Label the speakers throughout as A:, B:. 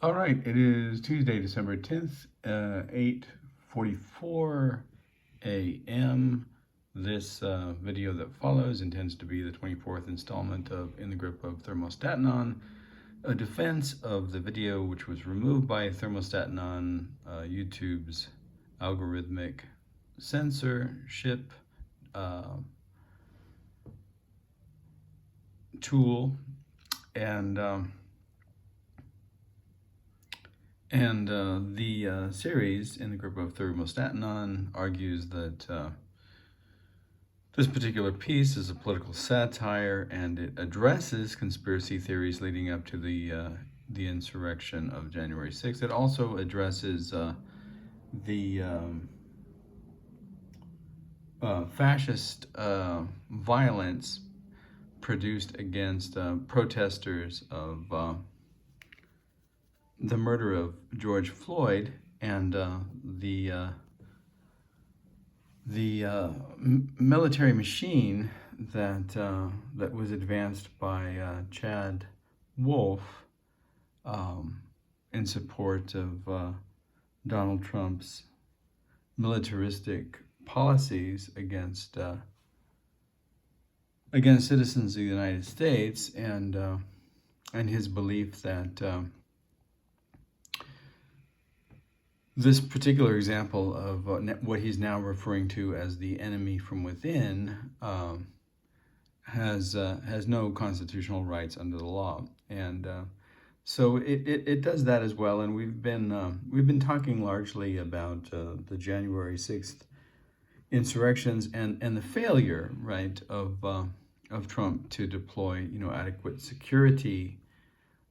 A: All right, it is Tuesday, December 10th, 8:44 a.m. This video that follows intends to be the 24th installment of In the Grip of ThermostatAnon, a defense of the video which was removed by ThermostatAnon, YouTube's algorithmic censorship tool. The series In the Grip of ThermostatAnon argues that this particular piece is a political satire, and it addresses conspiracy theories leading up to the insurrection of January 6th. It also addresses the fascist violence produced against protesters of the murder of George Floyd and the military machine that was advanced by Chad Wolf in support of Donald Trump's militaristic policies against citizens of the United States, and his belief that this particular example of what he's now referring to as the enemy from within has no constitutional rights under the law, and so it does that as well. And we've been talking largely about the January 6th insurrections and the failure, right, of Trump to deploy adequate security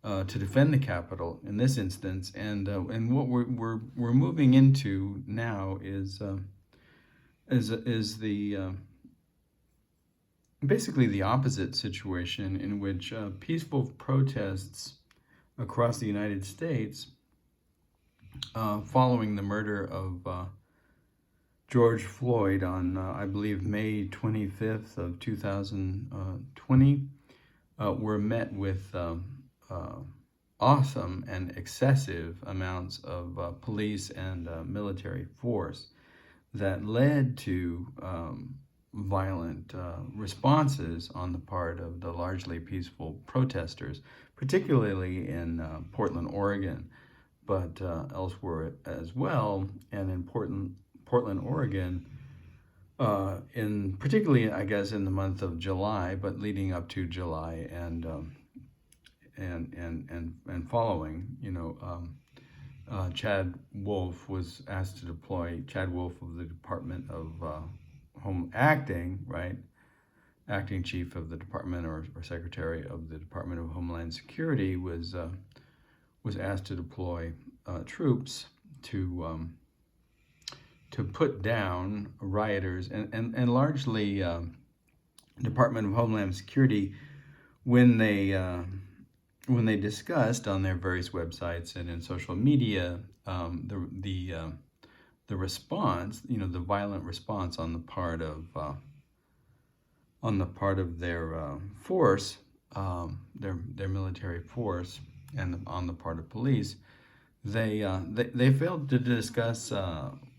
A: to defend the Capitol in this instance, and what we're moving into now is the basically the opposite situation, in which peaceful protests across the United States following the murder of George Floyd on I believe May 25th of 2020 were met with awesome and excessive amounts of police and military force that led to violent responses on the part of the largely peaceful protesters, particularly in Portland, Oregon, but elsewhere as well. And in Portland, Oregon, in particularly, I guess, in the month of July, but leading up to July and following, Chad Wolf was asked to deploy. Chad Wolf of the Department of acting chief of the department, or secretary of the Department of Homeland Security, was asked to deploy troops to put down rioters, and largely Department of Homeland Security, when they discussed on their various websites and in social media the response, the violent response on the part of their force, their military force, and on the part of police, they failed to discuss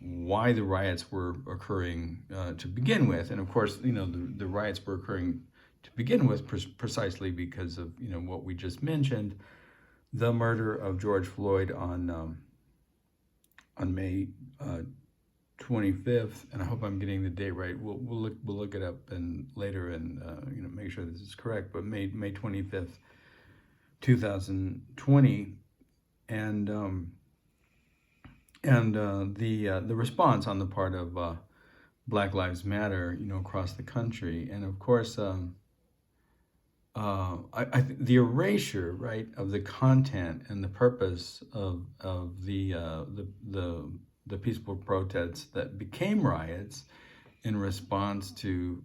A: why the riots were occurring to begin with. And of course, the riots were occurring to begin with precisely because of what we just mentioned, the murder of George Floyd on May 25th, and I hope I'm getting the date right. We'll look it up and later and make sure this is correct. But May 25th, 2020, and the response on the part of Black Lives Matter, across the country, and of course, the erasure, right, of the content and the purpose of the peaceful protests that became riots in response to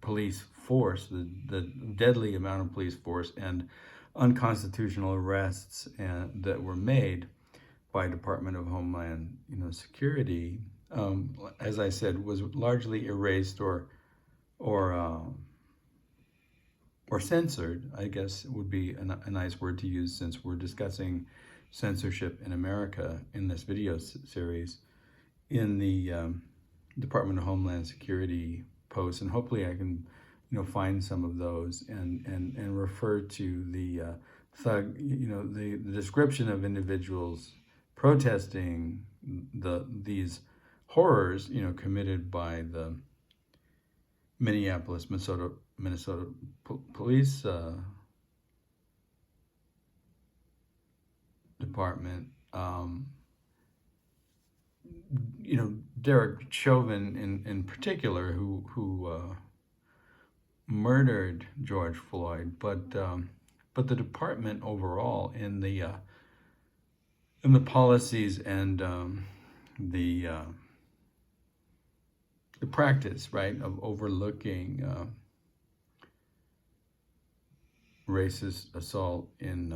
A: police force, the deadly amount of police force and unconstitutional arrests that were made by Department of Homeland Security, as I said, was largely erased or or censored, I guess would be a nice word to use, since we're discussing censorship in America in this video series, in the Department of Homeland Security posts, and hopefully I can, find some of those and refer to the thug, the description of individuals protesting these horrors, committed by the Minneapolis, Minnesota police department. Derek Chauvin in particular, who murdered George Floyd, but the department overall in the policies and the practice, right, of overlooking racist assault in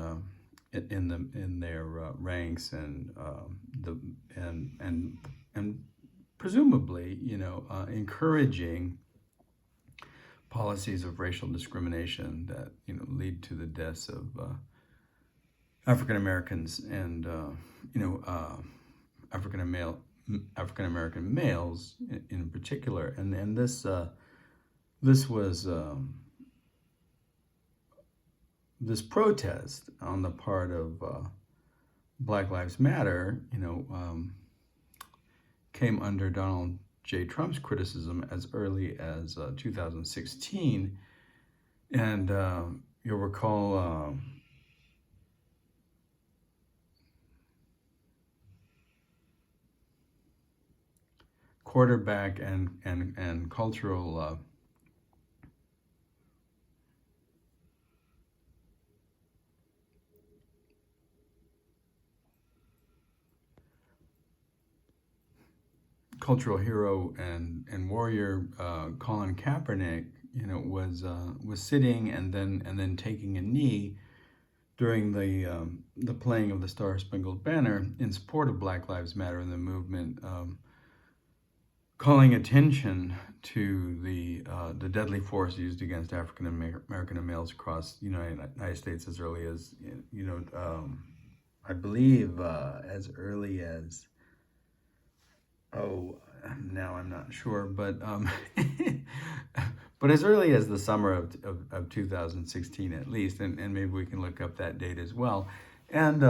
A: their ranks, and and presumably, encouraging policies of racial discrimination that lead to the deaths of African Americans and African American males in particular, and this was this protest on the part of Black Lives Matter, came under Donald J. Trump's criticism as early as 2016, and you'll recall quarterback and cultural cultural hero and warrior Colin Kaepernick, was sitting and then taking a knee during the playing of the Star-Spangled Banner in support of Black Lives Matter and the movement, calling attention to the deadly force used against African American males across the United States as early as I believe as early as, now I'm not sure, but but as early as the summer of 2016 at least, and maybe we can look up that date as well, and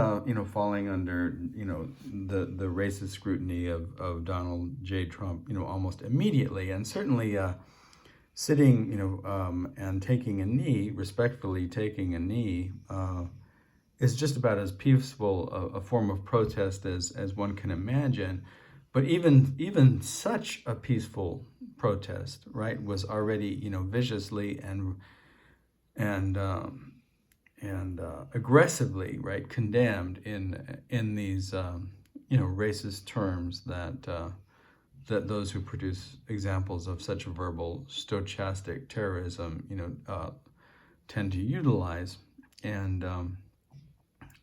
A: falling under the racist scrutiny of Donald J. Trump almost immediately, and certainly sitting and taking a knee, respectfully taking a knee, is just about as peaceful a form of protest as one can imagine. But even such a peaceful protest, right, was already viciously and aggressively, right, condemned in these racist terms that those who produce examples of such verbal stochastic terrorism tend to utilize, and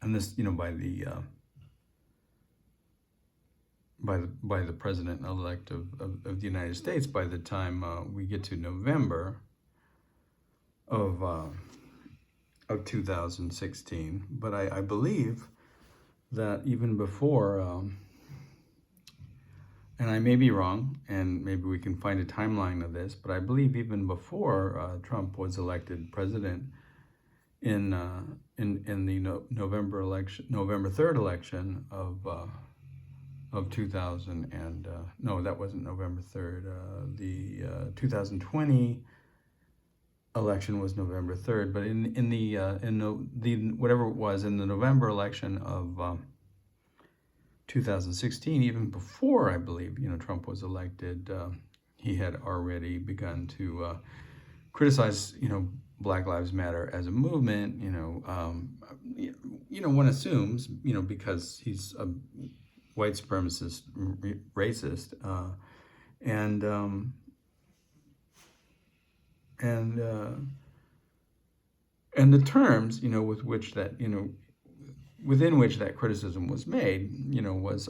A: this by the president-elect of the United States by the time we get to November of 2016. But I believe that even before, and I may be wrong, and maybe we can find a timeline of this, but I believe even before Trump was elected president in the November 3rd election of 2000, and no, that wasn't November 3rd. The 2020 election was November 3rd, but in the whatever it was, in the November election of 2016, even before I believe Trump was elected, he had already begun to criticize Black Lives Matter as a movement. One assumes because he's a white supremacist, racist, and the terms with which that within which that criticism was made was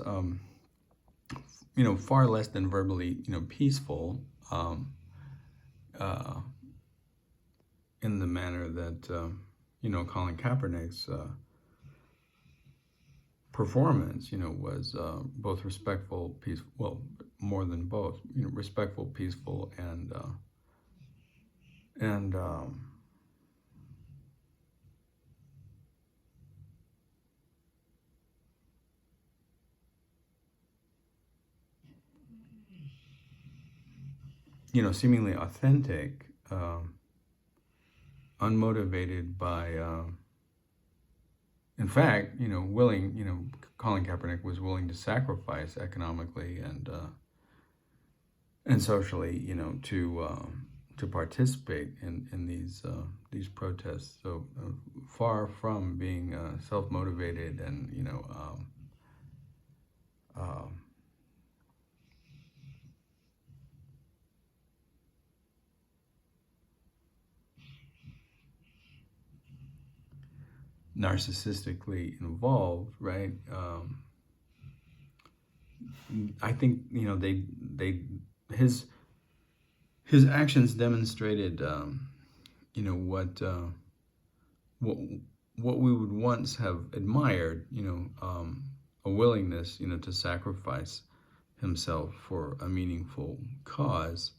A: far less than verbally peaceful, in the manner that, Colin Kaepernick's performance, was both respectful, peaceful, well, more than both, respectful, peaceful, and seemingly authentic, unmotivated by, in fact, willing, Colin Kaepernick was willing to sacrifice economically and socially, to participate in these protests. So far from being self-motivated and narcissistically involved, right? I think his actions demonstrated what we would once have admired, a willingness to sacrifice himself for a meaningful cause,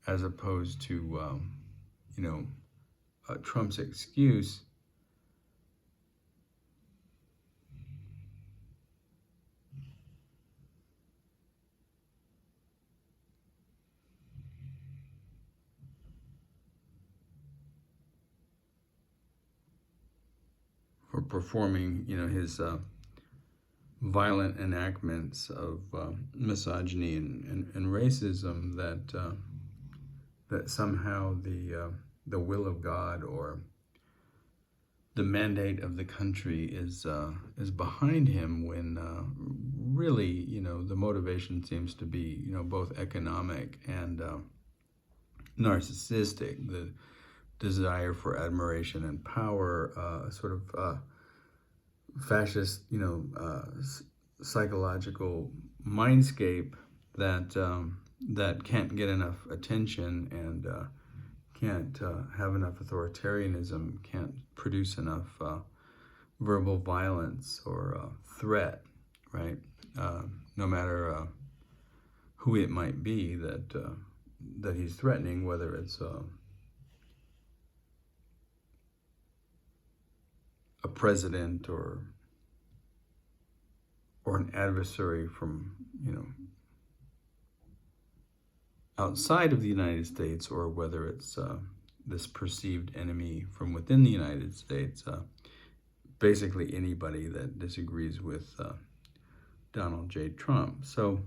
A: as opposed to Trump's excuse for performing, his violent enactments of misogyny and racism, that somehow the will of God or the mandate of the country is behind him, when really, the motivation seems to be, both economic and narcissistic. The desire for admiration and power, sort of fascist, psychological mindscape that can't get enough attention and can't have enough authoritarianism, can't produce enough verbal violence or threat, right? No matter who it might be that he's threatening, whether it's a president or an adversary from outside of the United States, or whether it's this perceived enemy from within the United States, basically anybody that disagrees with Donald J. Trump. So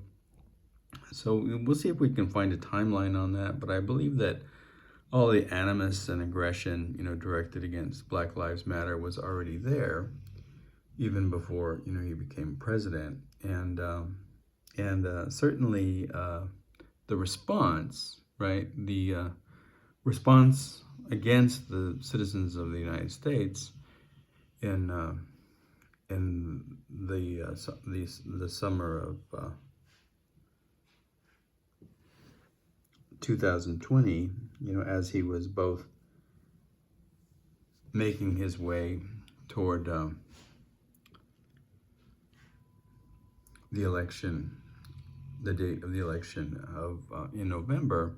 A: we'll see if we can find a timeline on that, but I believe that all the animus and aggression, directed against Black Lives Matter was already there, even before, he became president. And certainly the response, right, the response against the citizens of the United States in the summer of 2020, as he was both making his way toward the election, the date of the election of in November,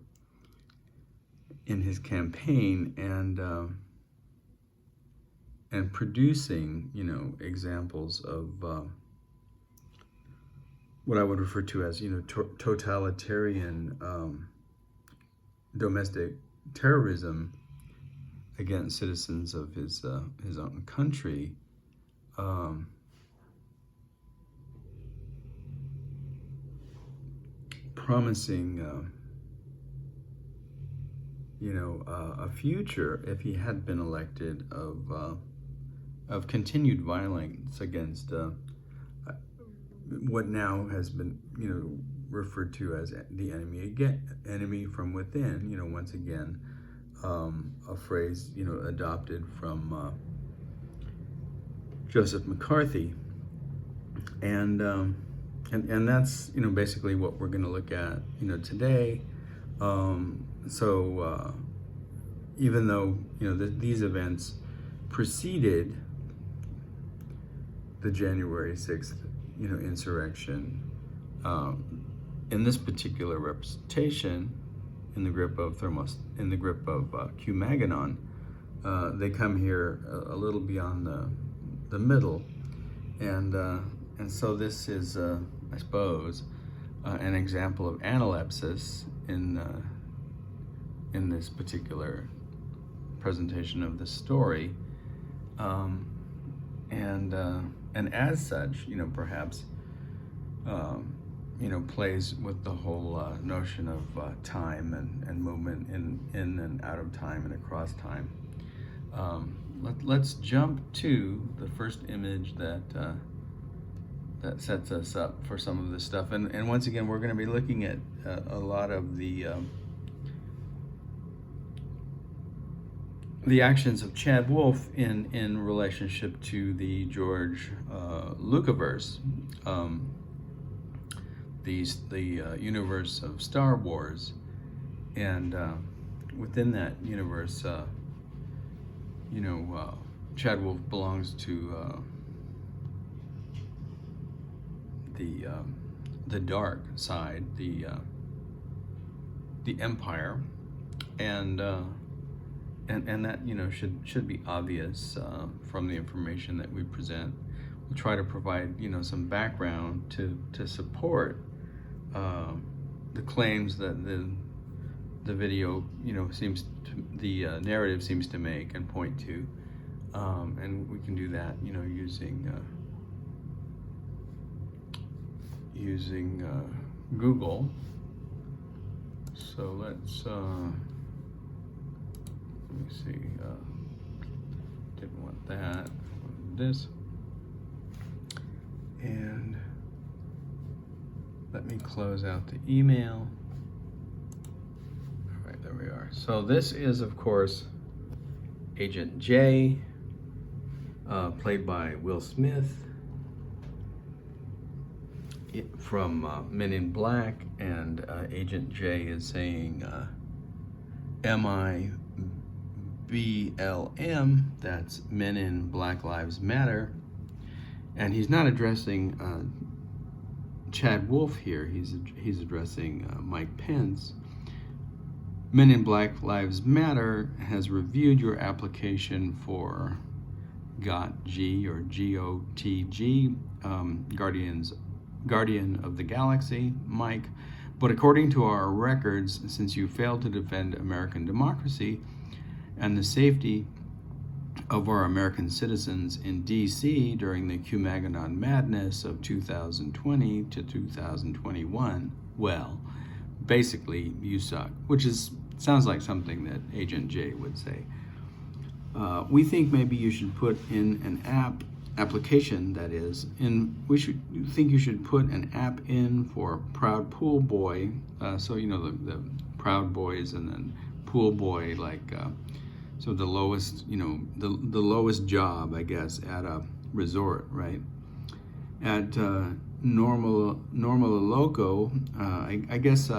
A: in his campaign, and producing, examples of what I would refer to as, totalitarian domestic terrorism against citizens of his own country. Promising, a future, if he had been elected, of continued violence against what now has been, referred to as the enemy from within. Once again, a phrase, adopted from Joseph McCarthy, and that's basically what we're going to look at today. Even though these events preceded the January 6th insurrection, in this particular representation, in the grip of Q-Maganon, they come here a little beyond the middle, and so this is, I suppose, an example of analepsis in this particular presentation of the story, and as such, perhaps, plays with the whole notion of time and movement in and out of time and across time. Let's jump to the first image that sets us up for some of this stuff. And once again, we're going to be looking at a lot of the actions of Chad Wolf in relationship to the George Lucasverse, the universe of Star Wars, and within that universe, Chad Wolf belongs to the dark side, the Empire, and that should be obvious from the information that we present. We'll try to provide some background to support the claims that the video the narrative seems to make and point to, and we can do that using Google. So let's let me see, didn't want that, I wanted this, and let me close out the email. All right, there we are. So this is, of course, Agent J, played by Will Smith, from Men in Black, and Agent J is saying MIBLM, that's Men in Black Lives Matter, and he's not addressing Chad Wolf here. He's addressing Mike Pence. Men in Black Lives Matter has reviewed your application for GOTG or GOTG, Guardian of the Galaxy, Mike. But according to our records, since you failed to defend American democracy and the safety of our American citizens in D.C. during the Q-Maganon madness of 2020 to 2021, well, basically, you suck, which sounds like something that Agent J would say. We think maybe you should put in an application, that is, you should put an app in for Proud Pool Boy, so the Proud Boys and then Pool Boy, like so the lowest the lowest job, I guess, at a resort, right? At Normal Loco, I guess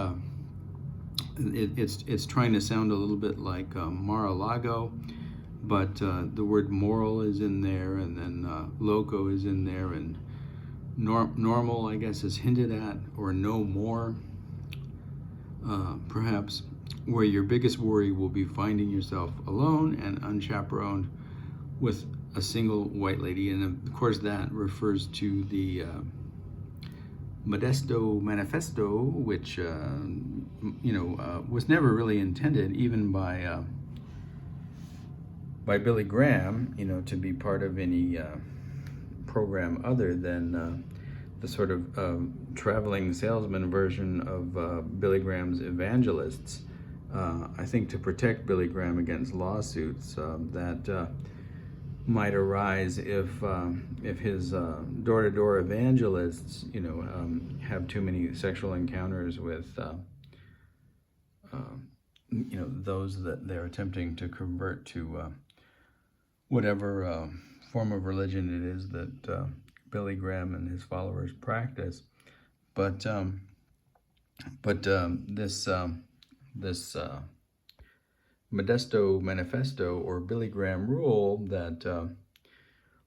A: it's trying to sound a little bit like Mar-a-Lago, but the word moral is in there, and then loco is in there, and normal, I guess, is hinted at, or no more, perhaps, where your biggest worry will be finding yourself alone and unchaperoned with a single white lady. And of course that refers to the Modesto Manifesto, which was never really intended, even by Billy Graham, to be part of any program other than the sort of traveling salesman version of Billy Graham's evangelists. I think to protect Billy Graham against lawsuits that might arise if his door-to-door evangelists, have too many sexual encounters with, those that they're attempting to convert to whatever form of religion it is that Billy Graham and his followers practice. But this this Modesto Manifesto or Billy Graham rule that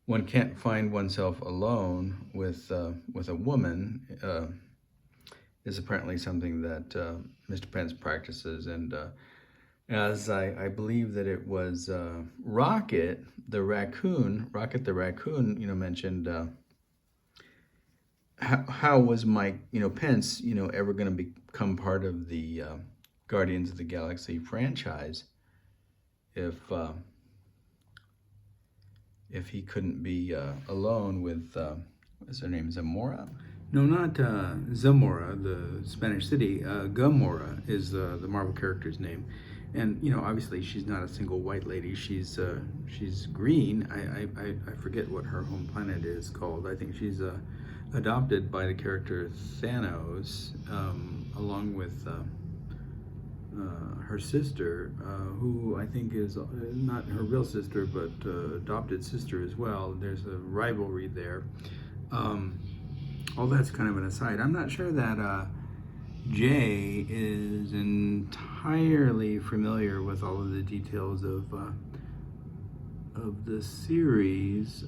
A: one can't find oneself alone with a woman is apparently something that Mr. Pence practices. And as I believe that it was Rocket the raccoon, mentioned how was Mike, Pence, ever going to become part of the Guardians of the Galaxy franchise if he couldn't be alone with what's her name, Zamora? No, not Zamora, the Spanish city. Gamora is the Marvel character's name, and obviously she's not a single white lady. She's green. I forget what her home planet is called. I think she's adopted by the character Thanos, along with her sister, who I think is not her real sister, but adopted sister as well. There's a rivalry there. All that's kind of an aside. I'm not sure that Jay is entirely familiar with all of the details of the series.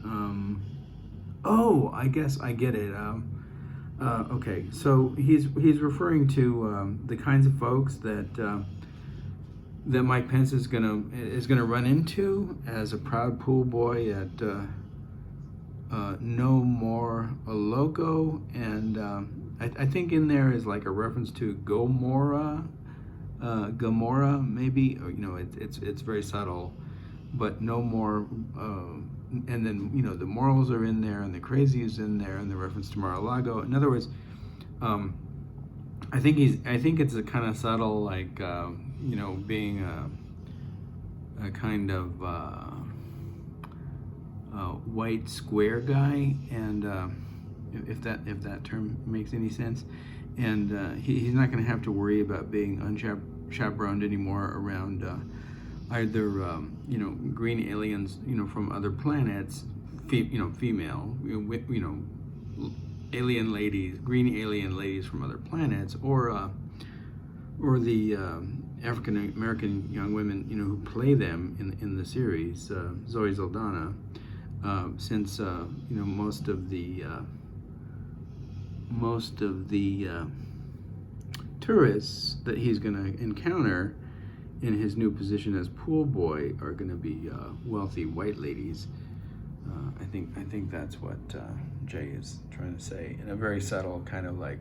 A: Oh, I guess I get it. Okay, so he's referring to the kinds of folks that Mike Pence is gonna run into as a proud pool boy at No More a Loco, and I think in there is like a reference to Gomorrah, maybe. It's very subtle, but no more. And then the morals are in there, and the crazy is in there, and the reference to Mar-a-Lago. In other words, I think it's a kind of subtle, like being a kind of white square guy, and if that term makes any sense, and he's not going to have to worry about being unchaperoned anymore around either green aliens from other planets, female, alien ladies, green alien ladies from other planets, or the African American young women who play them in the series, Zoe Saldana, since most of the tourists that he's going to encounter in his new position as pool boy are going to be wealthy white ladies. I think that's what Jay is trying to say in a very subtle, kind of like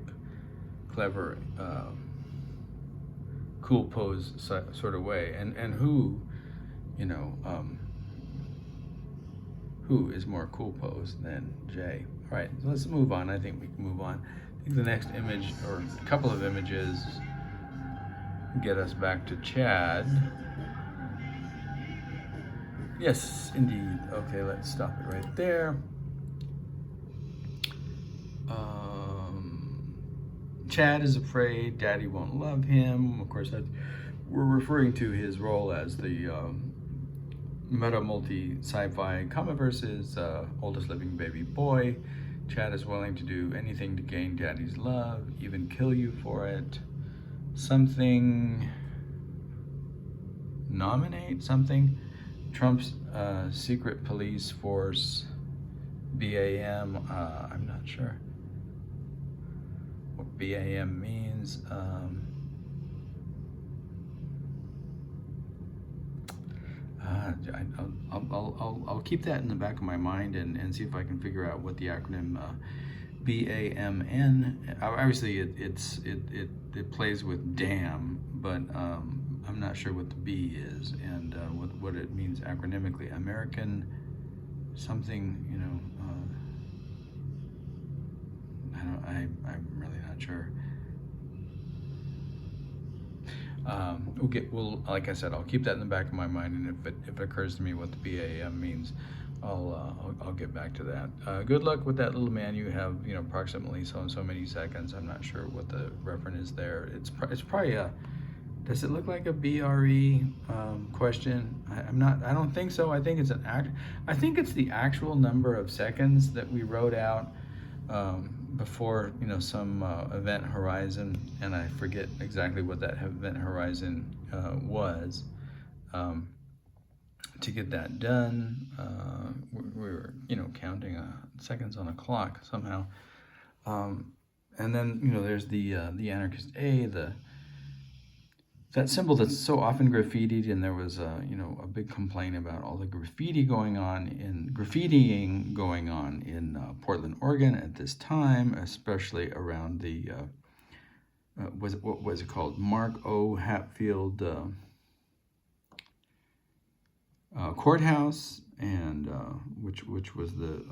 A: clever, cool pose sort of way. And who is more cool pose than Jay? All right, let's move on. I think we can move on. I think the next image, or a couple of images, get us back to Chad. Yes, indeed. Okay, let's stop it right there. Chad is afraid Daddy won't love him. Of course, we're referring to his role as the meta multi sci-fi comic-verse's oldest living baby boy. Chad is willing to do anything to gain Daddy's love, even kill you for it. Nominate something. Trump's secret police force, BAM. I'm not sure what BAM means. I'll keep that in the back of my mind and see if I can figure out what the acronym BAMN. Obviously, it plays with damn, but I'm not sure what the B is and what it means acronymically. American something, I'm really not sure. Like I said, I'll keep that in the back of my mind, and if it occurs to me what the BAM means, I'll get back to that. Good luck with that little man. You have approximately so and so many seconds. I'm not sure what the reference is there. It's probably a. Does it look like a BRE question? I don't think so. I think it's I think it's the actual number of seconds that we wrote out before, some event horizon, and I forget exactly what that event horizon was. To get that done, we were, counting seconds on a clock somehow. And then, there's the anarchist A, that symbol that's so often graffitied, and there was a big complaint about all the graffitiing going on in Portland, Oregon at this time, especially around the what was it called, Mark O. Hatfield courthouse, and which was the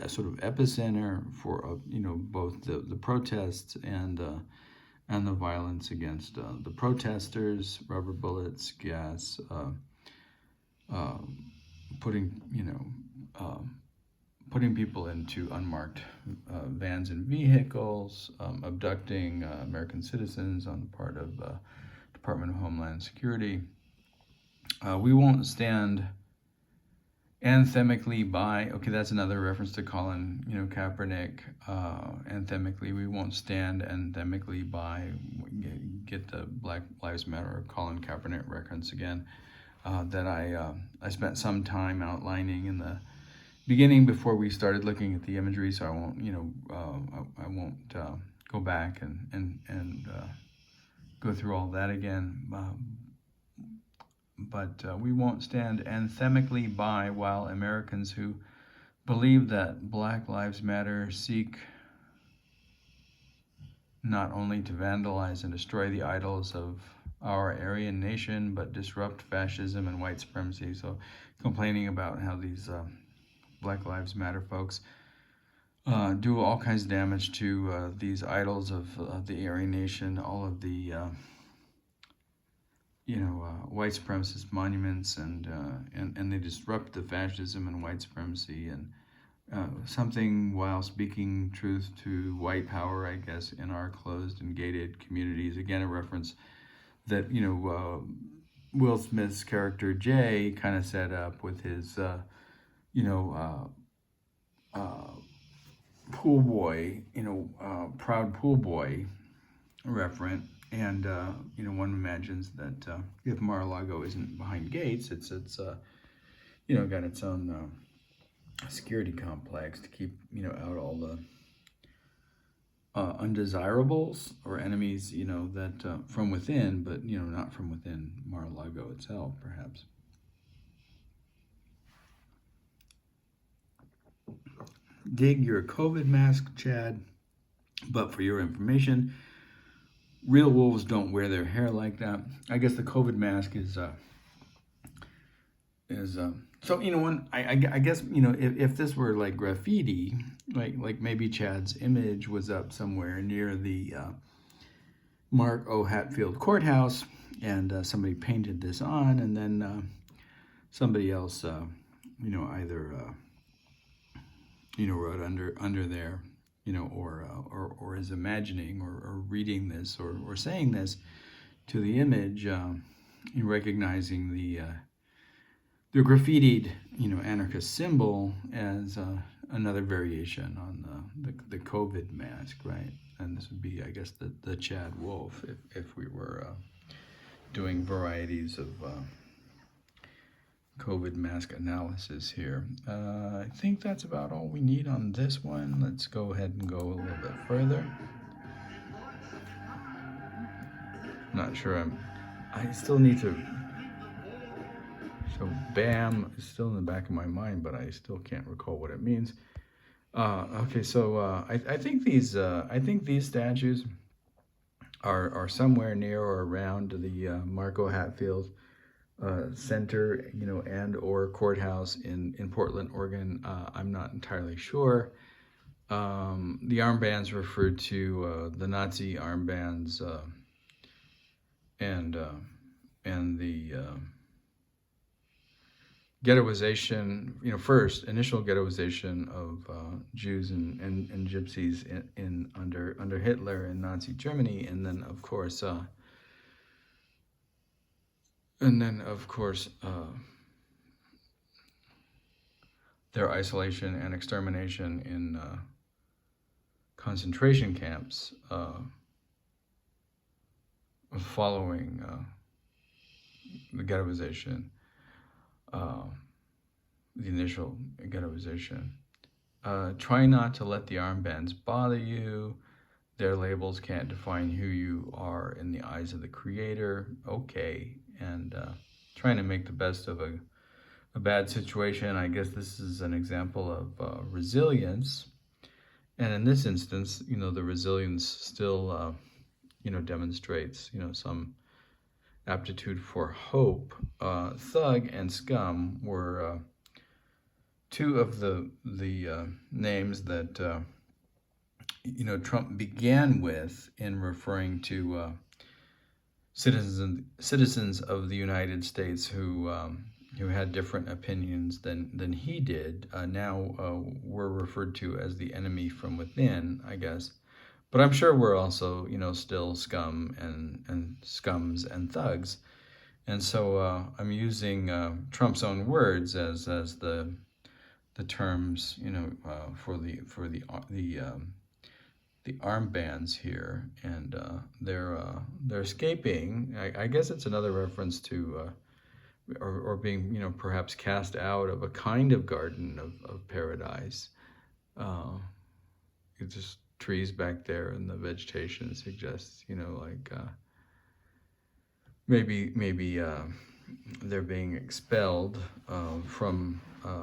A: sort of epicenter for both the protests and the violence against the protesters, rubber bullets, gas, putting people into unmarked vans and vehicles, abducting American citizens on the part of Department of Homeland Security. We won't stand anthemically by, okay, that's another reference to Colin, Kaepernick. Anthemically, we won't stand anthemically by, get the Black Lives Matter or Colin Kaepernick reference again, that I spent some time outlining in the beginning before we started looking at the imagery, so I won't, I won't go back and go through all that again. But we won't stand anthemically by while Americans who believe that Black Lives Matter seek not only to vandalize and destroy the idols of our Aryan nation, but disrupt fascism and white supremacy. So complaining about how these Black Lives Matter folks do all kinds of damage to these idols of the Aryan nation, all of the white supremacist monuments, and they disrupt the fascism and white supremacy, and something while speaking truth to white power, I guess, in our closed and gated communities. Again, a reference that Will Smith's character Jay kind of set up with his pool boy, proud pool boy referent. And one imagines that if Mar-a-Lago isn't behind gates, it's got its own security complex to keep out all the undesirables or enemies that from within, but not from within Mar-a-Lago itself, perhaps. Dig your COVID mask, Chad. But for your information, real wolves don't wear their hair like that. I guess the COVID mask is so when I guess if this were like graffiti, like maybe Chad's image was up somewhere near the Mark O. Hatfield courthouse, and somebody painted this on, and then somebody else either wrote under there, or is imagining or reading this or saying this to the image, recognizing the graffitied, anarchist symbol as another variation on the COVID mask, right? And this would be, I guess, the Chad Wolf if we were doing varieties of COVID mask analysis here. I think that's about all we need on this one. Let's go ahead and go a little bit further. Not sure I still need to, so BAM is still in the back of my mind, but I still can't recall what it means. Okay, so I think these statues are somewhere near or around the Mark O. Hatfield center, and or courthouse in Portland, Oregon. I'm not entirely sure. The armbands referred to the Nazi armbands, and the ghettoization, first initial ghettoization of Jews and Gypsies in under Hitler in Nazi Germany, and then of course their isolation and extermination in concentration camps following the ghettoization, the initial ghettoization. Try not to let the armbands bother you. Their labels can't define who you are in the eyes of the creator. Okay, and trying to make the best of a bad situation. I guess this is an example of resilience. And in this instance, you know, the resilience still, you know, demonstrates, you know, some aptitude for hope. Thug and scum were two of the names that you know, Trump began with in referring to citizens of the United States who had different opinions than he did. Now we're referred to as the enemy from within, I guess. But I'm sure we're also, you know, still scum and scums and thugs. And so I'm using Trump's own words as the terms, you know, for the armbands here, and they're escaping. I guess it's another reference to or being, you know, perhaps cast out of a kind of garden of paradise. It's just trees back there, and the vegetation suggests, you know, like maybe they're being expelled from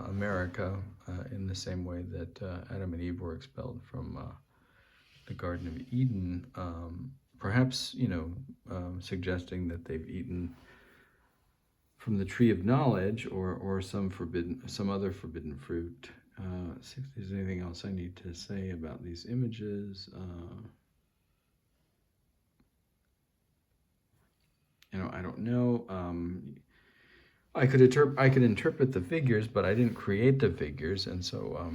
A: America in the same way that Adam and Eve were expelled from the Garden of Eden, perhaps, you know, suggesting that they've eaten from the tree of knowledge or some other forbidden fruit. See if there's anything else I need to say about these images. You know, I don't know. I could interpret the figures, but I didn't create the figures, and so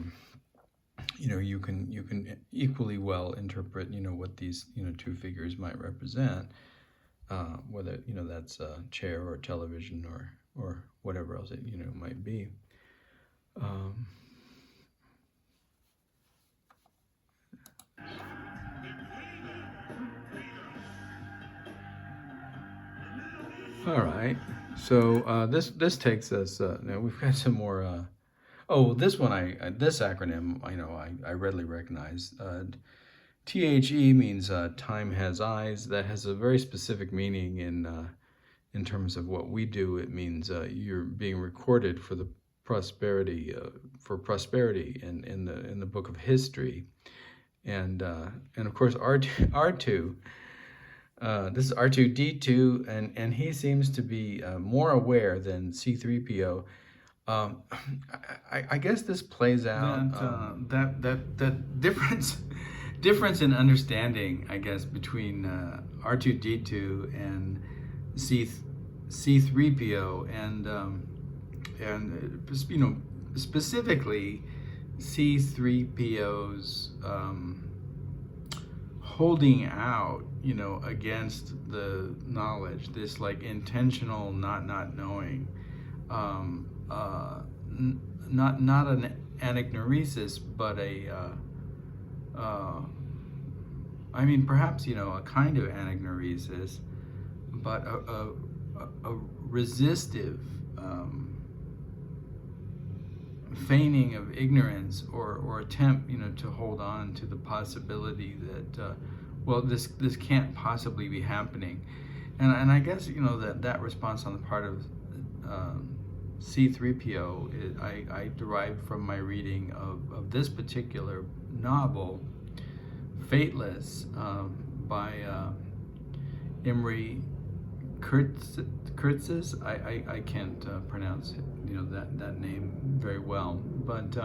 A: you know, you can equally well interpret, you know, what these, you know, two figures might represent, whether, you know, that's a chair or television or whatever else it, you know, might be. All right, so this takes us. Now we've got some more. Oh, this one this acronym I readily recognize. THE means time has eyes. That has a very specific meaning in terms of what we do. It means you're being recorded for the prosperity in the book of history, and of course R2. This is R2D2, and he seems to be more aware than C3PO. I guess this plays out that difference in understanding, I guess, between R2D2 and C3PO, and you know, specifically C3PO's holding out, you know, against the knowledge, this like intentional not knowing, not an anagnorisis, but I mean, perhaps, you know, a kind of anagnorisis, but a resistive feigning of ignorance or attempt, you know, to hold on to the possibility that well, this can't possibly be happening, and I guess, you know, that response on the part of C3PO I derived from my reading of this particular novel, Fateless, by Imre Kurtzes. I can't pronounce, you know, that name very well, but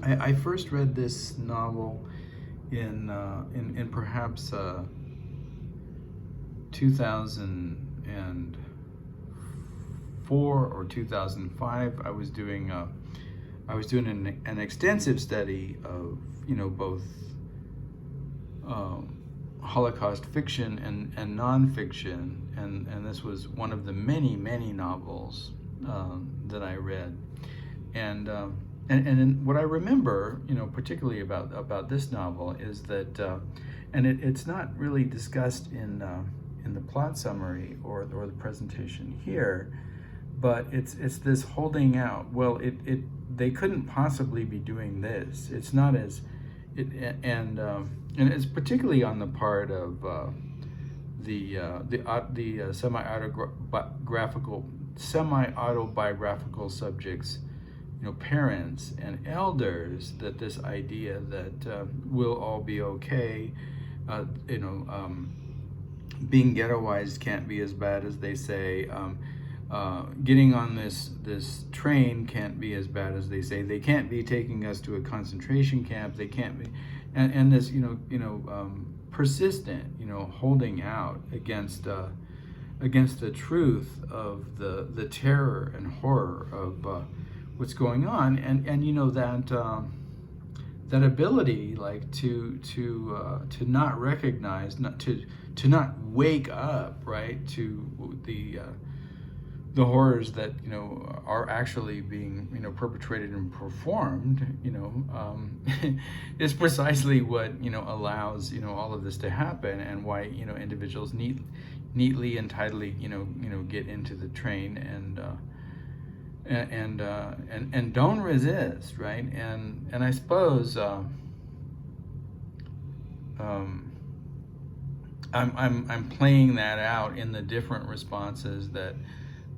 A: I first read this novel in perhaps 2004 or 2005. I was doing an extensive study of, you know, both Holocaust fiction and nonfiction, and this was one of the many novels that I read, and And what I remember, particularly about this novel is that, and it's not really discussed in the plot summary or the presentation here, but it's this holding out. Well, they couldn't possibly be doing this. It's not as it and it's particularly on the part of the semi-autobiographical subjects, parents and elders, that this idea that we'll all be okay, being ghettoized can't be as bad as they say. Getting on this train can't be as bad as they say. They can't be taking us to a concentration camp. They can't be, and this persistent holding out against the truth of the terror and horror of what's going on, and that ability, like to not recognize, to not wake up, right, to the horrors that are actually being perpetrated and performed, is precisely what allows all of this to happen, and why individuals neatly and tidily get into the train and don't resist, right? And I suppose I'm playing that out in the different responses that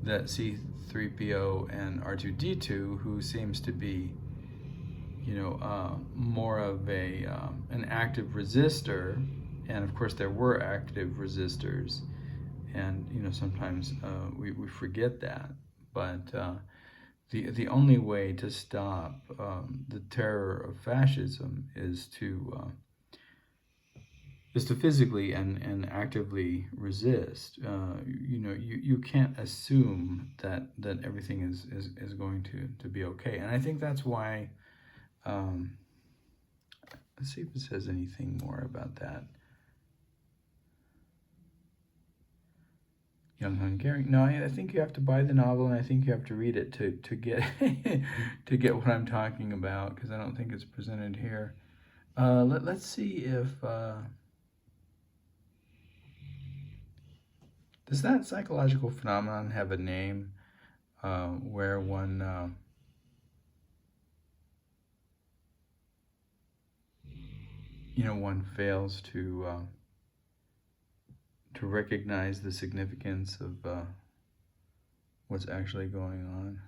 A: C3PO and R2D2, who seems to be more of an active resistor, and of course there were active resistors, and sometimes we forget that, but the only way to stop the terror of fascism is to physically and actively resist. You can't assume that everything is going to be okay. And I think that's why, let's see if it says anything more about that. Young Hungarian. No, I think you have to buy the novel, and I think you have to read it to get to get what I'm talking about, because I don't think it's presented here. Let's see if does that psychological phenomenon have a name, where one one fails to recognize the significance of what's actually going on.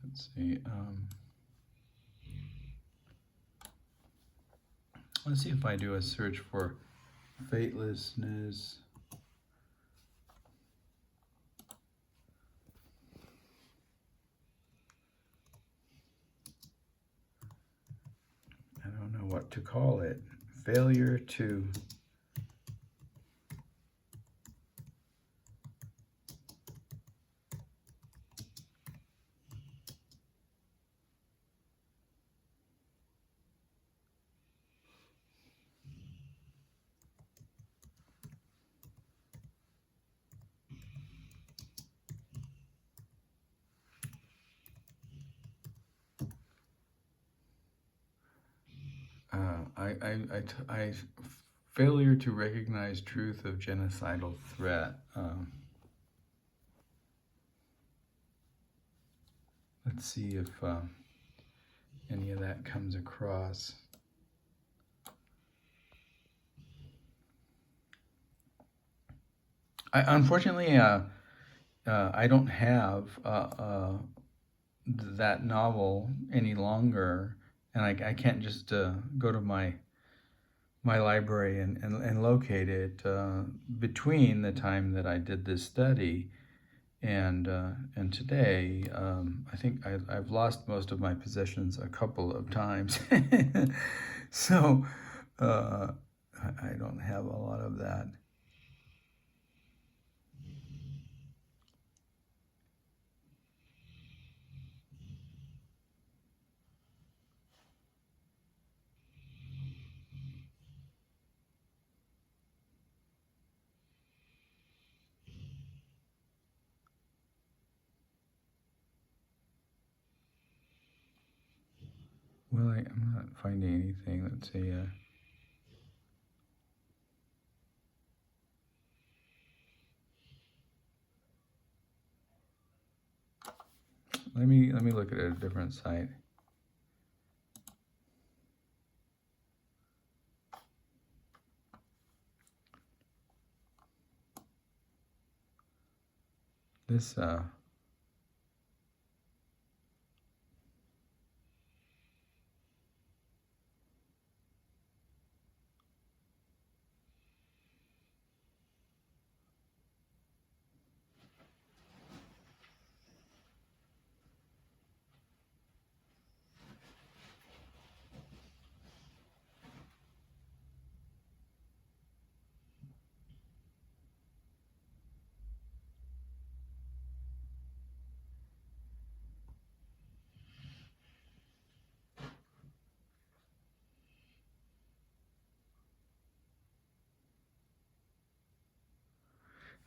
A: Let's see. Let's see if I do a search for fatelessness. I don't know what to call it. Failure to I failure to recognize truth of genocidal threat. Let's see if any of that comes across. Unfortunately, I don't have that novel any longer, and I can't just go to my library and locate it. Between the time that I did this study and today, I think I've lost most of my possessions a couple of times. So I don't have a lot of that. well, I'm not finding anything. Let's see. Let me look at a different site. This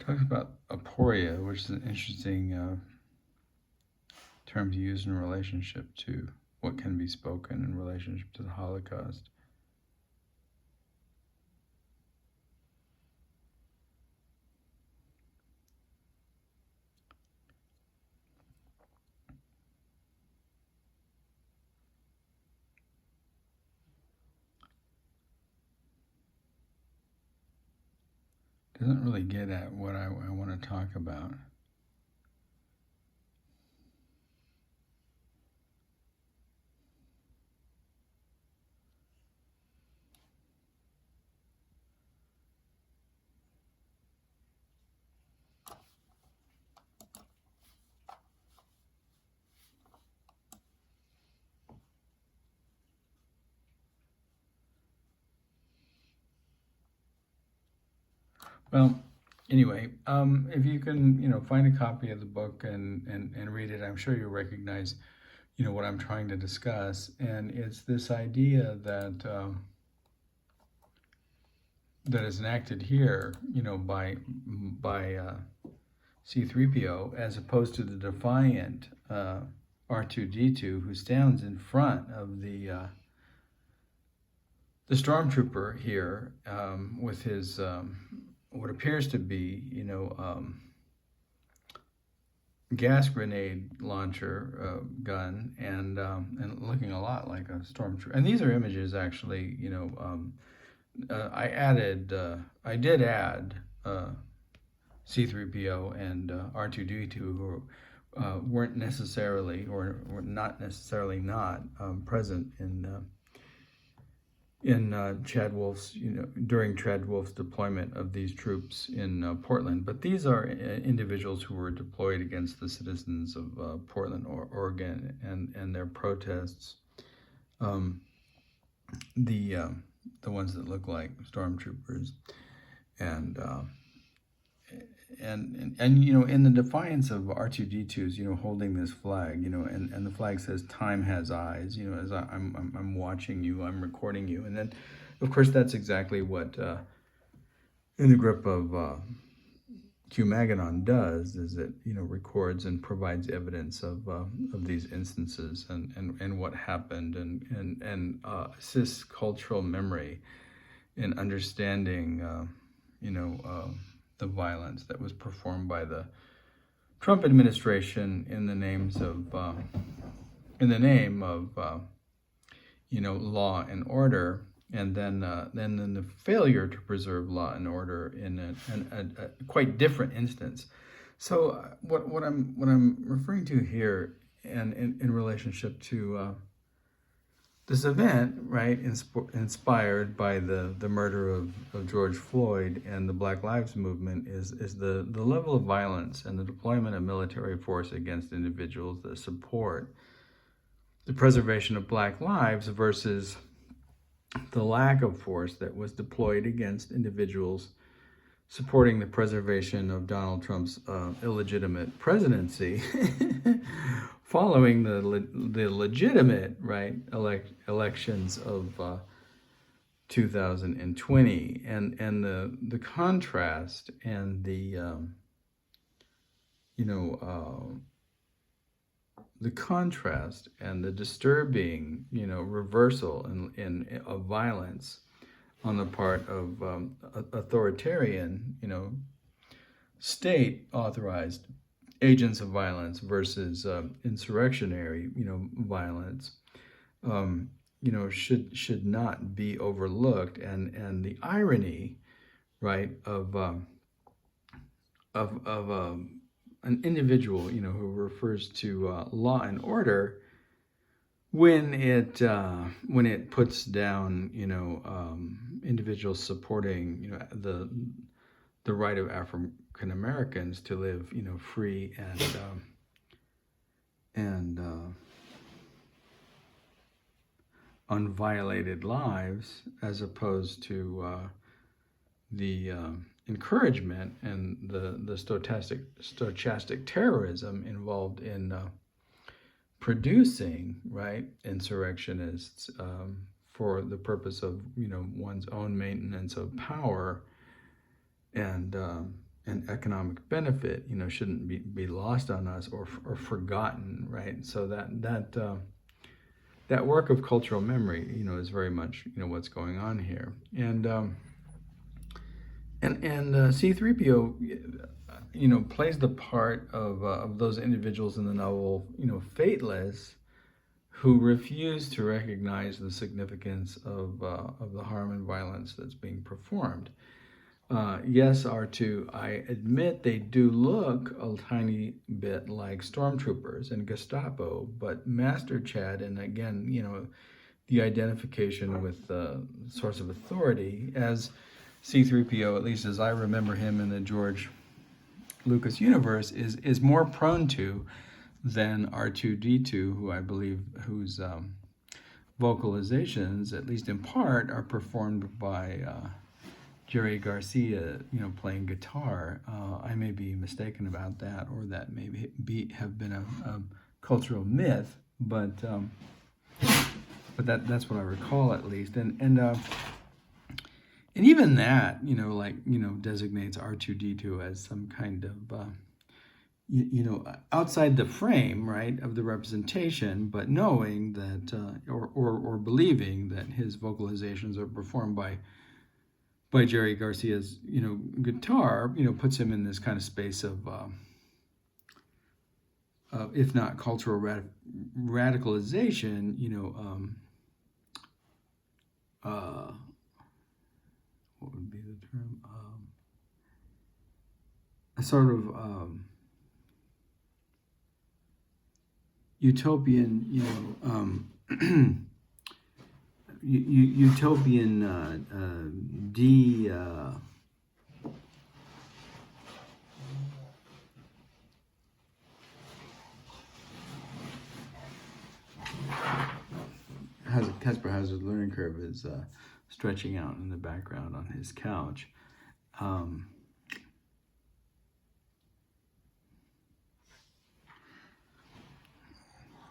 A: talks about aporia, which is an interesting term to use in relationship to what can be spoken in relationship to the Holocaust. Doesn't really get at what I want to talk about. Well, anyway, if you can, find a copy of the book and read it, I'm sure you'll recognize, what I'm trying to discuss. And it's this idea that that is enacted here, by C-3PO, as opposed to the defiant R2-D2, who stands in front of the stormtrooper here with his what appears to be, gas grenade launcher gun, and looking a lot like a stormtrooper. And these are images, actually. I did add C-3PO and R2-D2, who weren't necessarily, or were not necessarily not present in Chad Wolf's, during Chad Wolf's deployment of these troops in Portland. But these are individuals who were deployed against the citizens of Portland, Oregon, and their protests. The ones that look like stormtroopers, and in the defiance of R2-D2's, holding this flag, and the flag says "Time has eyes," as I'm watching you, I'm recording you, and then, of course, that's exactly what in the Grip of MQ-MAGAn does, is it records and provides evidence of these instances and what happened, and assists cultural memory in understanding the violence that was performed by the Trump administration in the name of law and order, and then the failure to preserve law and order in a quite different instance. So what I'm referring to here, and in relationship to this event, right, inspired by the murder of George Floyd and the Black Lives Movement, is the level of violence and the deployment of military force against individuals that support the preservation of Black lives versus the lack of force that was deployed against individuals supporting the preservation of Donald Trump's illegitimate presidency following the legitimate, right, elections of 2020, and the contrast and the the contrast and the disturbing, reversal of violence on the part of authoritarian, state-authorized agents of violence versus insurrectionary, violence, should not be overlooked. And the irony, right, of an individual, who refers to law and order when it puts down, individuals supporting, the right of African Americans to live, free and unviolated lives, as opposed to the encouragement and the stochastic terrorism involved in producing, right, insurrectionists for the purpose of, one's own maintenance of power and economic benefit, shouldn't be lost on us or forgotten, right? So that work of cultural memory, is very much, what's going on here. And C-3PO, plays the part of those individuals in the novel, Fateless, who refuse to recognize the significance of the harm and violence that's being performed. Yes, R2, I admit they do look a tiny bit like stormtroopers and Gestapo, but Master Chad, and again, the identification with the source of authority as C-3PO, at least as I remember him in the George Lucas universe, is more prone to than R2-D2, who I believe, whose vocalizations, at least in part, are performed by Jerry Garcia, playing guitar. I may be mistaken about that, or that may have been a cultural myth, but that's what I recall, at least. And even that, designates R2-D2 as some kind of outside the frame, right, of the representation, but knowing that or believing that his vocalizations are performed by Jerry Garcia's, guitar, puts him in this kind of space of if not cultural radicalization, what would be the term? A sort of utopian, utopian Casper Hazard's learning curve is stretching out in the background on his couch. I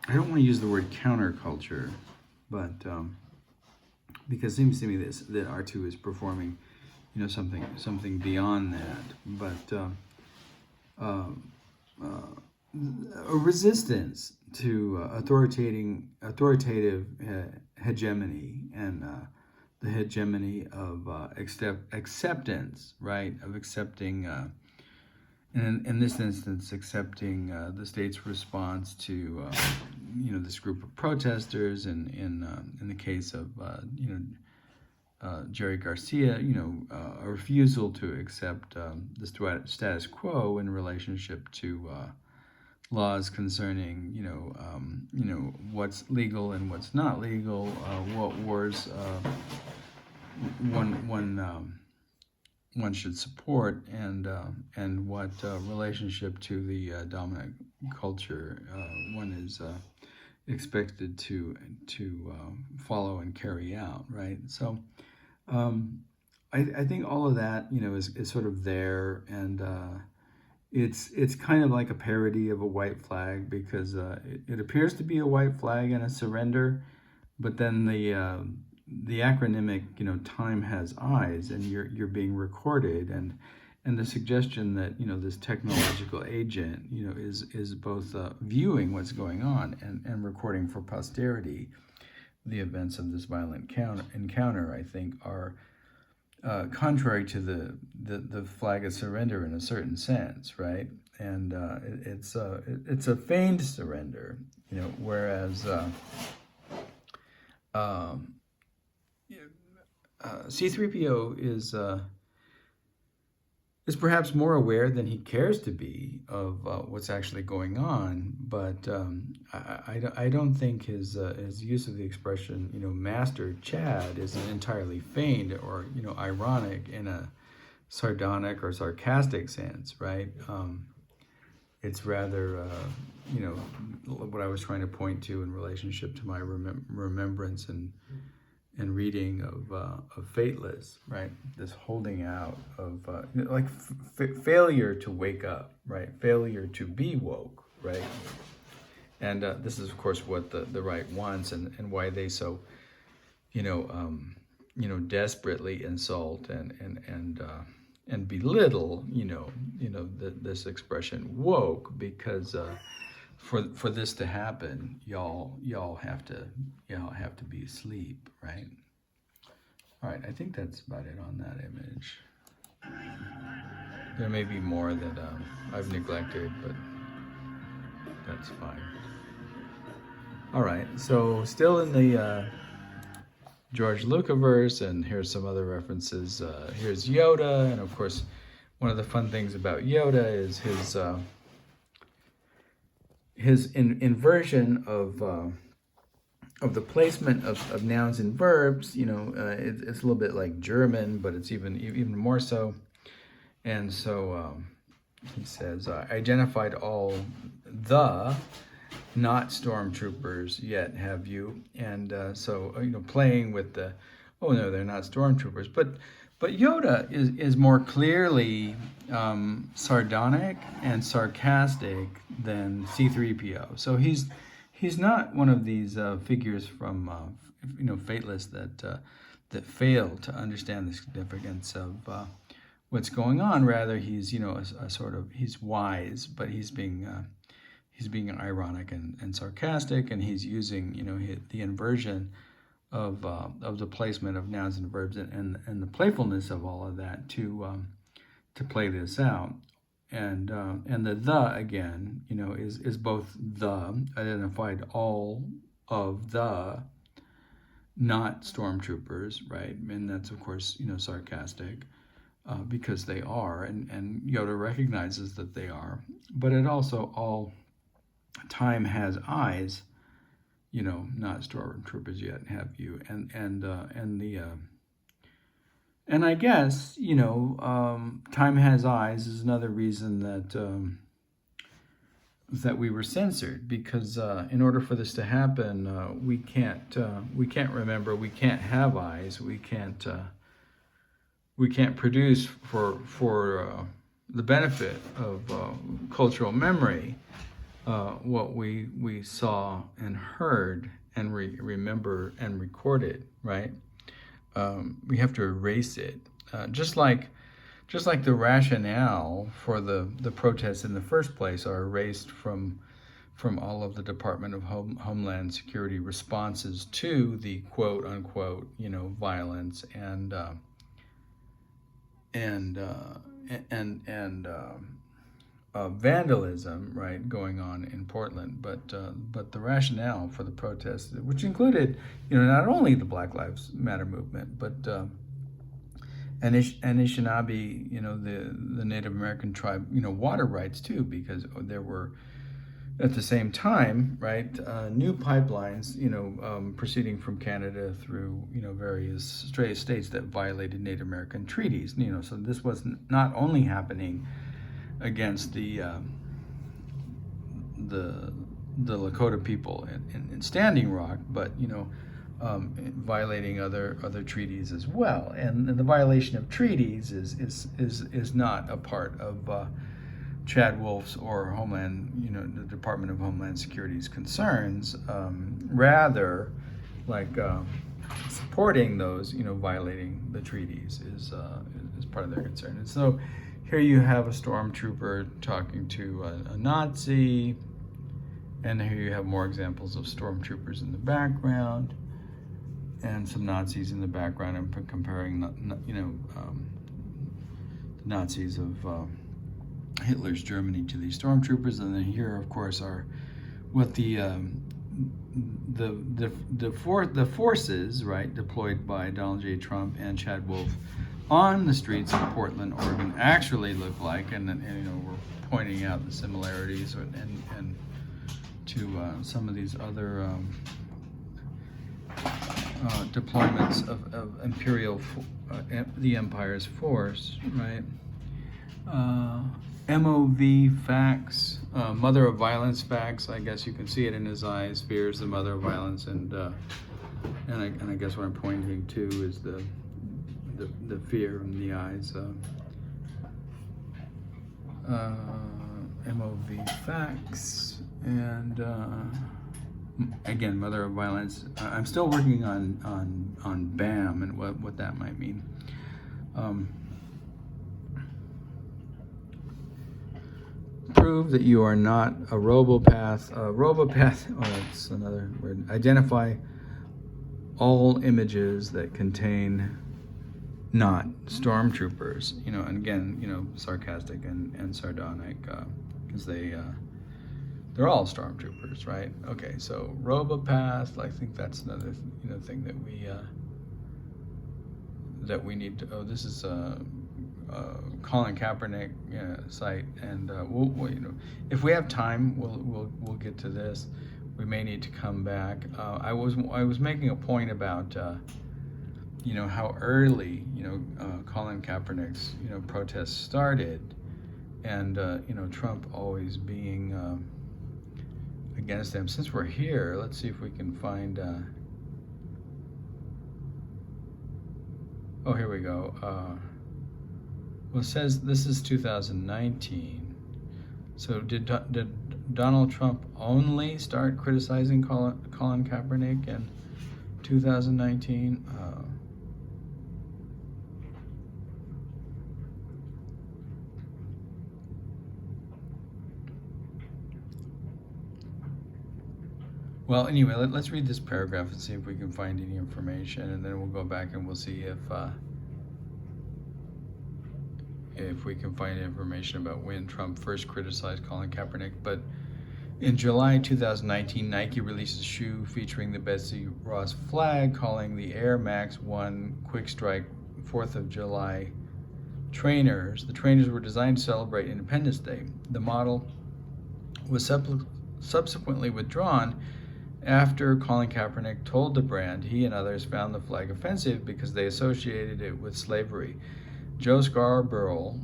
A: don't want to use the word counterculture, but because it seems to me that R2 is performing, something beyond that. But a resistance to authoritative hegemony and the hegemony of acceptance, right? Of accepting, in this instance, accepting the state's response to, this group of protesters, and in the case of, Jerry Garcia, a refusal to accept the status quo in relationship to laws concerning, what's legal and what's not legal, what wars one should support, and what relationship to the dominant culture one is expected to follow and carry out, right? So I think all of that, is sort of there, and it's kind of like a parody of a white flag, because it appears to be a white flag and a surrender, but then the acronymic, time has eyes, and you're being recorded, and and the suggestion that, you know, this technological agent, you know, is both viewing what's going on and recording for posterity the events of this violent encounter, I think, are contrary to the flag of surrender in a certain sense, right? And it's a feigned surrender, you know, whereas C-3PO is perhaps more aware than he cares to be of what's actually going on, but I don't think his use of the expression, you know, Master Chad is entirely feigned or, you know, ironic in a sardonic or sarcastic sense, right? It's rather, you know, what I was trying to point to in relationship to my remembrance and reading of Fateless, right? This holding out of like failure to wake up, right? Failure to be woke, right? And this is, of course, what the right wants, and why they so, you know, desperately insult and belittle, you know, this expression woke, because for this to happen, y'all have to be asleep, right? All right, I think that's about it on that image. There may be more that I've neglected, but that's fine. All right, so still in the George Lucas-verse, and here's some other references. Here's Yoda, and of course, one of the fun things about Yoda is his inversion of the placement of nouns and verbs. You know, it's a little bit like German, but it's even more so. And so he says, identified all the not stormtroopers yet, have you? And so, you know, playing with the, oh no, they're not stormtroopers, but Yoda is more clearly sardonic and sarcastic than C-3PO. So he's not one of these figures from you know, Fateless that fail to understand the significance of what's going on. Rather, he's, you know, a sort of, he's wise, but he's being ironic and sarcastic, and he's using, you know, the inversion of the placement of nouns and verbs and the playfulness of all of that to play this out. And the again, you know, is both the identified all of the not stormtroopers, right? And that's, of course, you know, sarcastic because they are, and Yoda recognizes that they are. But it also, all time has eyes, you know, not stormtroopers yet, have you? And I guess, you know, time has eyes is another reason that we were censored, because in order for this to happen, we can't remember, we can't have eyes, we can't produce for the benefit of cultural memory what we saw and heard and remember and recorded, right? We have to erase it, just like the rationale for the protests in the first place are erased from all of the Department of Homeland Security responses to the quote unquote, you know, violence and vandalism, right, going on in Portland, but the rationale for the protests, which included, you know, not only the Black Lives Matter movement, but Anishinaabe, you know, the Native American tribe, you know, water rights too, because there were at the same time, right, new pipelines, you know, proceeding from Canada through, you know, various states that violated Native American treaties, you know. So this was not only happening against the Lakota people in Standing Rock, but, you know, violating other treaties as well. And the violation of treaties is not a part of Chad Wolf's or Homeland, you know, the Department of Homeland Security's concerns. Rather, like supporting those, you know, violating the treaties is part of their concern. And so here you have a stormtrooper talking to a Nazi, and here you have more examples of stormtroopers in the background and some Nazis in the background, and comparing, the Nazis of Hitler's Germany to these stormtroopers. And then here, of course, are what the forces, right, deployed by Donald J. Trump and Chad Wolf on the streets of Portland, Oregon, actually look like, and we're pointing out the similarities and to some of these other deployments of the Empire's force, right? MOV facts, mother of violence facts. I guess you can see it in his eyes. Fear is the mother of violence, and I guess what I'm pointing to is the fear in the eyes. MOV facts, and again, mother of violence. I'm still working on BAM and what that might mean. Prove that you are not a robopath. Robopath, that's another word. Identify all images that contain not stormtroopers. And again, sarcastic and sardonic, because they're all stormtroopers, right? Okay, so robopath. I think that's another thing that we need to. Oh, this is Colin Kaepernick site, and we'll if we have time, we'll get to this. We may need to come back. I was making a point about how early Colin Kaepernick's protests started, and Trump always being against them. Since we're here, let's see if we can find. Oh, here we go. Well, it says this is 2019. So did Donald Trump only start criticizing Colin Kaepernick in 2019? Well, anyway, let's read this paragraph and see if we can find any information, and then we'll go back and we'll see if we can find information about when Trump first criticized Colin Kaepernick. But in July 2019, Nike released a shoe featuring the Betsy Ross flag, calling the Air Max 1 Quick Strike 4th of July trainers. The trainers were designed to celebrate Independence Day. The model was subsequently withdrawn after Colin Kaepernick told the brand he and others found the flag offensive because they associated it with slavery. Joe Scarborough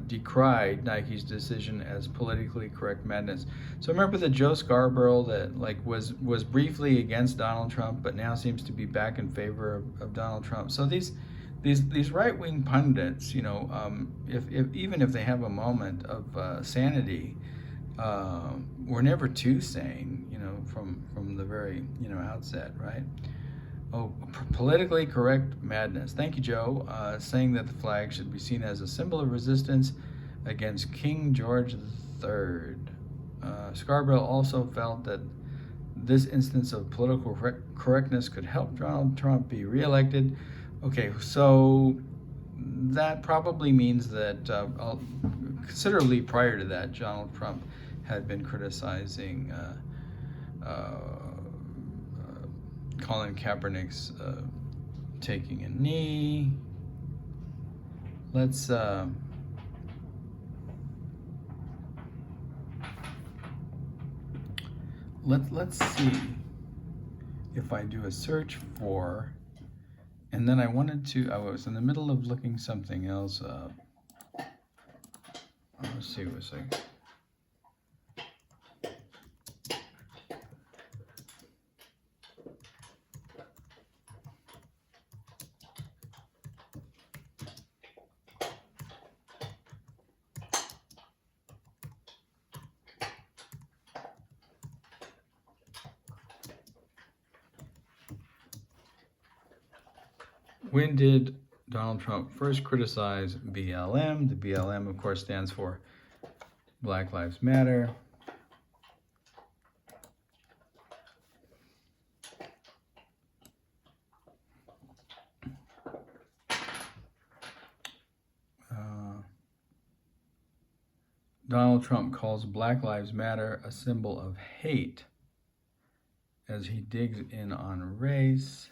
A: decried Nike's decision as politically correct madness. So remember the Joe Scarborough that was briefly against Donald Trump, but now seems to be back in favor of Donald Trump. So these right-wing pundits, even if they have a moment of sanity, we're never too sane, from the very outset, right? Oh, politically correct madness. Thank you, Joe. Saying that the flag should be seen as a symbol of resistance against King George III. Scarborough also felt that this instance of political correctness could help Donald Trump be reelected. Okay, so that probably means that considerably prior to that, Donald Trump had been criticizing Colin Kaepernick's taking a knee. Let's see if I do a search for, and then I was in the middle of looking something else up. Let's see what it's like. When did Donald Trump first criticized BLM. The BLM, of course, stands for Black Lives Matter. Donald Trump calls Black Lives Matter a symbol of hate as he digs in on race.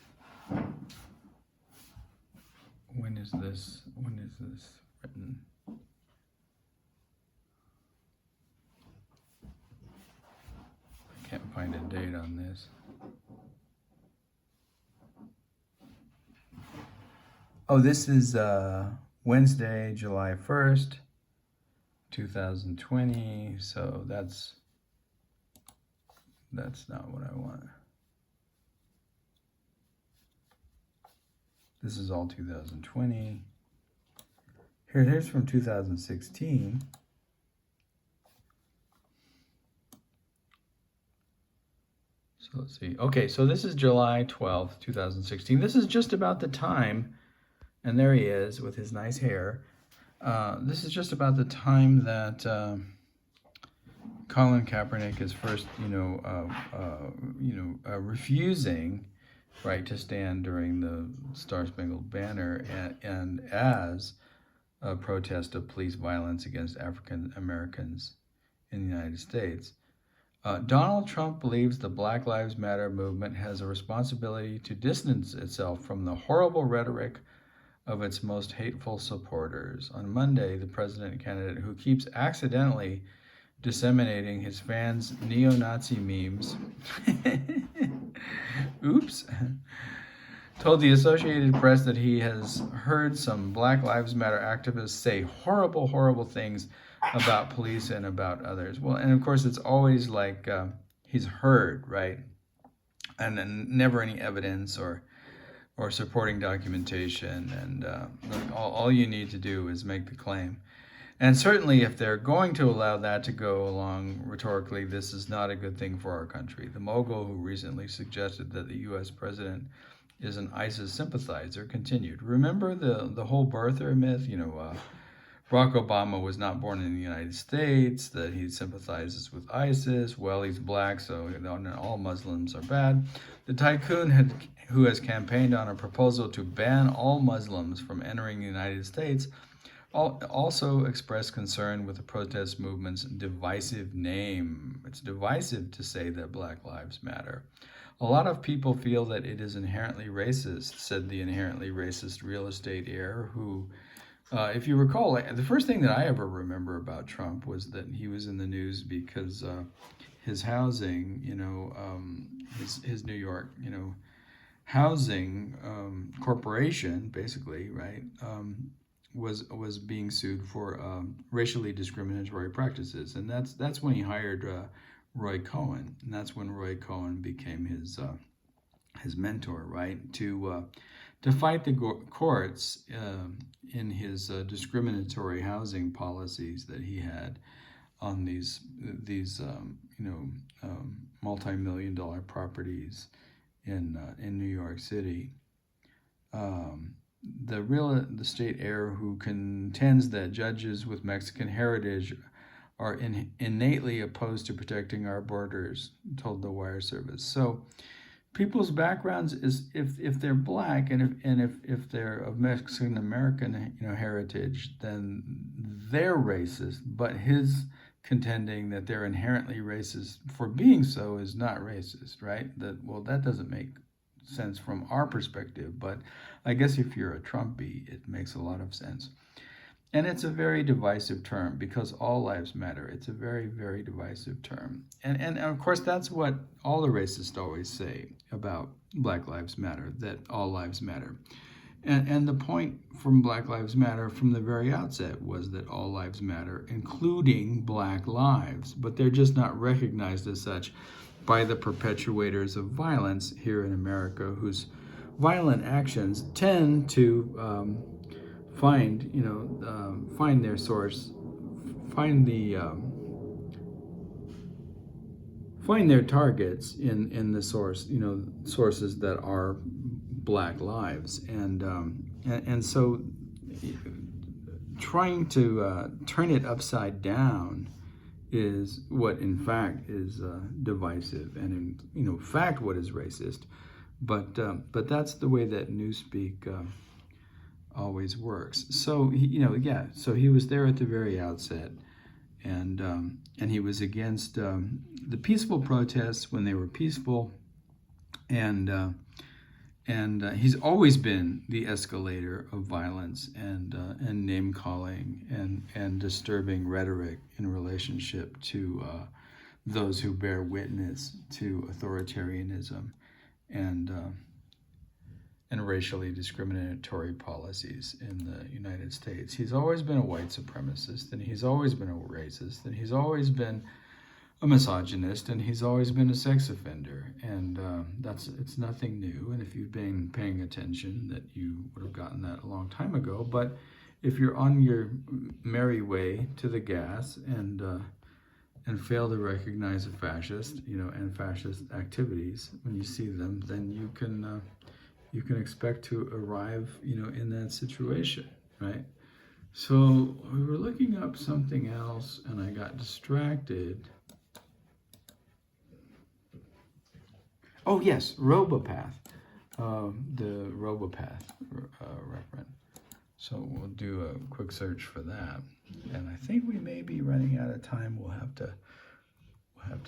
A: When is this written? I can't find a date on this. Oh, this is Wednesday, July 1st, 2020. So that's not what I want. This is all 2020. Here's from 2016. So let's see. Okay, so this is July 12th, 2016. This is just about the time, and there he is with his nice hair. This is just about the time that Colin Kaepernick is first, refusing, right, to stand during the Star-Spangled Banner and as a protest of police violence against African Americans in the United States. Donald Trump believes the Black Lives Matter movement has a responsibility to distance itself from the horrible rhetoric of its most hateful supporters. On Monday, the president candidate, who keeps accidentally disseminating his fans' neo-Nazi memes, oops, told the Associated Press that he has heard some Black Lives Matter activists say horrible, horrible things about police and about others. Well, and of course, it's always like he's heard, right? And then never any evidence or supporting documentation. And all you need to do is make the claim. And certainly, if they're going to allow that to go along rhetorically, this is not a good thing for our country. The mogul who recently suggested that the U.S. president is an ISIS sympathizer continued. Remember the whole birther myth? Barack Obama was not born in the United States, that he sympathizes with ISIS. Well, he's black, so all Muslims are bad. The tycoon who has campaigned on a proposal to ban all Muslims from entering the United States also expressed concern with the protest movement's divisive name. It's divisive to say that Black Lives Matter. A lot of people feel that it is inherently racist, said the inherently racist real estate heir who, if you recall, the first thing that I ever remember about Trump was that he was in the news because his housing, his New York, housing corporation, basically, right, was being sued for racially discriminatory practices, and that's when he hired Roy Cohn, and that's when Roy Cohn became his mentor, right, to fight the courts in his discriminatory housing policies that he had on these multi-million-dollar properties in New York City. The real estate heir who contends that judges with Mexican heritage are innately opposed to protecting our borders, told the Wire Service. So people's backgrounds is if they're black and if they're of Mexican American heritage, then they're racist. But his contending that they're inherently racist for being so is not racist, right? That doesn't make sense from our perspective, but I guess if you're a Trumpy, it makes a lot of sense. And it's a very divisive term because all lives matter. It's a very, very divisive term. And of course, that's what all the racists always say about Black Lives Matter, that all lives matter. And the point from Black Lives Matter from the very outset was that all lives matter, including black lives, but they're just not recognized as such by the perpetuators of violence here in America, whose violent actions tend to find their source, find their targets in the sources that are black lives. And and so trying to turn it upside down is what in fact is divisive, and in fact what is racist. But that's the way that Newspeak always works. So so he was there at the very outset, and he was against the peaceful protests when they were peaceful, and he's always been the escalator of violence and name calling and disturbing rhetoric in relationship to those who bear witness to authoritarianism and racially discriminatory policies in the United States. He's always been a white supremacist, and he's always been a racist, and he's always been a misogynist, and he's always been a sex offender, and it's nothing new. And if you've been paying attention, that you would have gotten that a long time ago. But if you're on your merry way to the gas and fail to recognize a fascist, and fascist activities when you see them, then you can expect to arrive, in that situation, right? So we were looking up something else, and I got distracted. Oh yes, Robopath, the Robopath reference. So we'll do a quick search for that, and I think we may be running out of time. We'll have to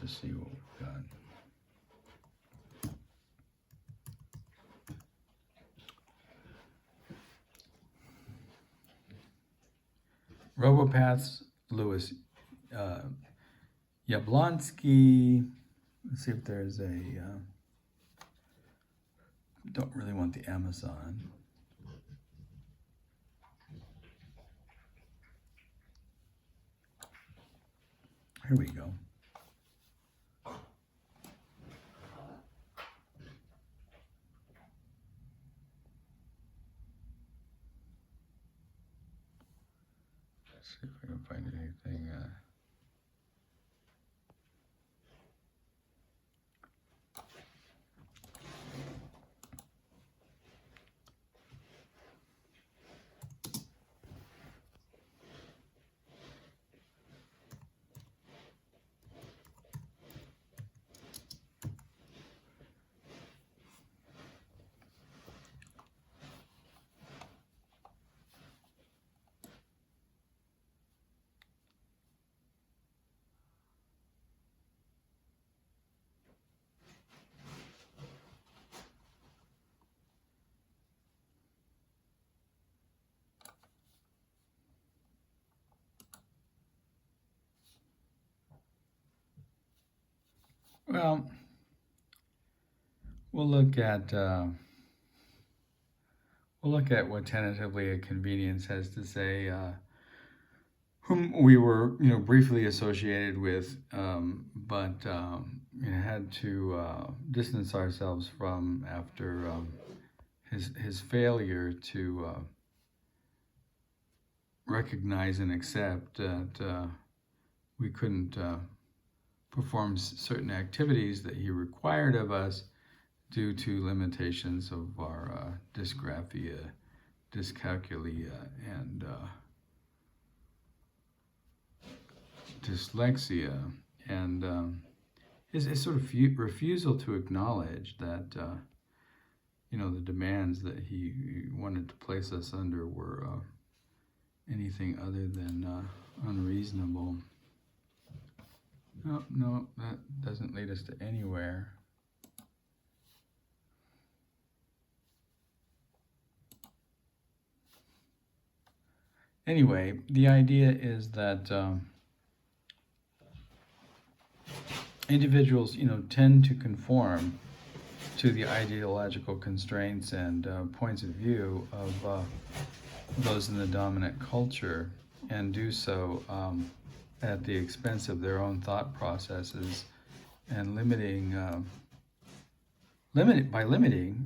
A: see what we've got. Robopaths, Louis Yablonsky. Let's see if there's a. Don't really want the Amazon. Here we go. Let's see if I can find anything. Well, we'll look at what tentatively a convenience has to say, whom we were briefly associated with, but had to distance ourselves from after his failure to recognize and accept that we couldn't perform certain activities that he required of us due to limitations of our dysgraphia, dyscalculia, and dyslexia, and his sort of refusal to acknowledge that the demands that he wanted to place us under were anything other than unreasonable. No, that doesn't lead us to anywhere. Anyway, the idea is that individuals, tend to conform to the ideological constraints and points of view of those in the dominant culture, and do so at the expense of their own thought processes, and limiting,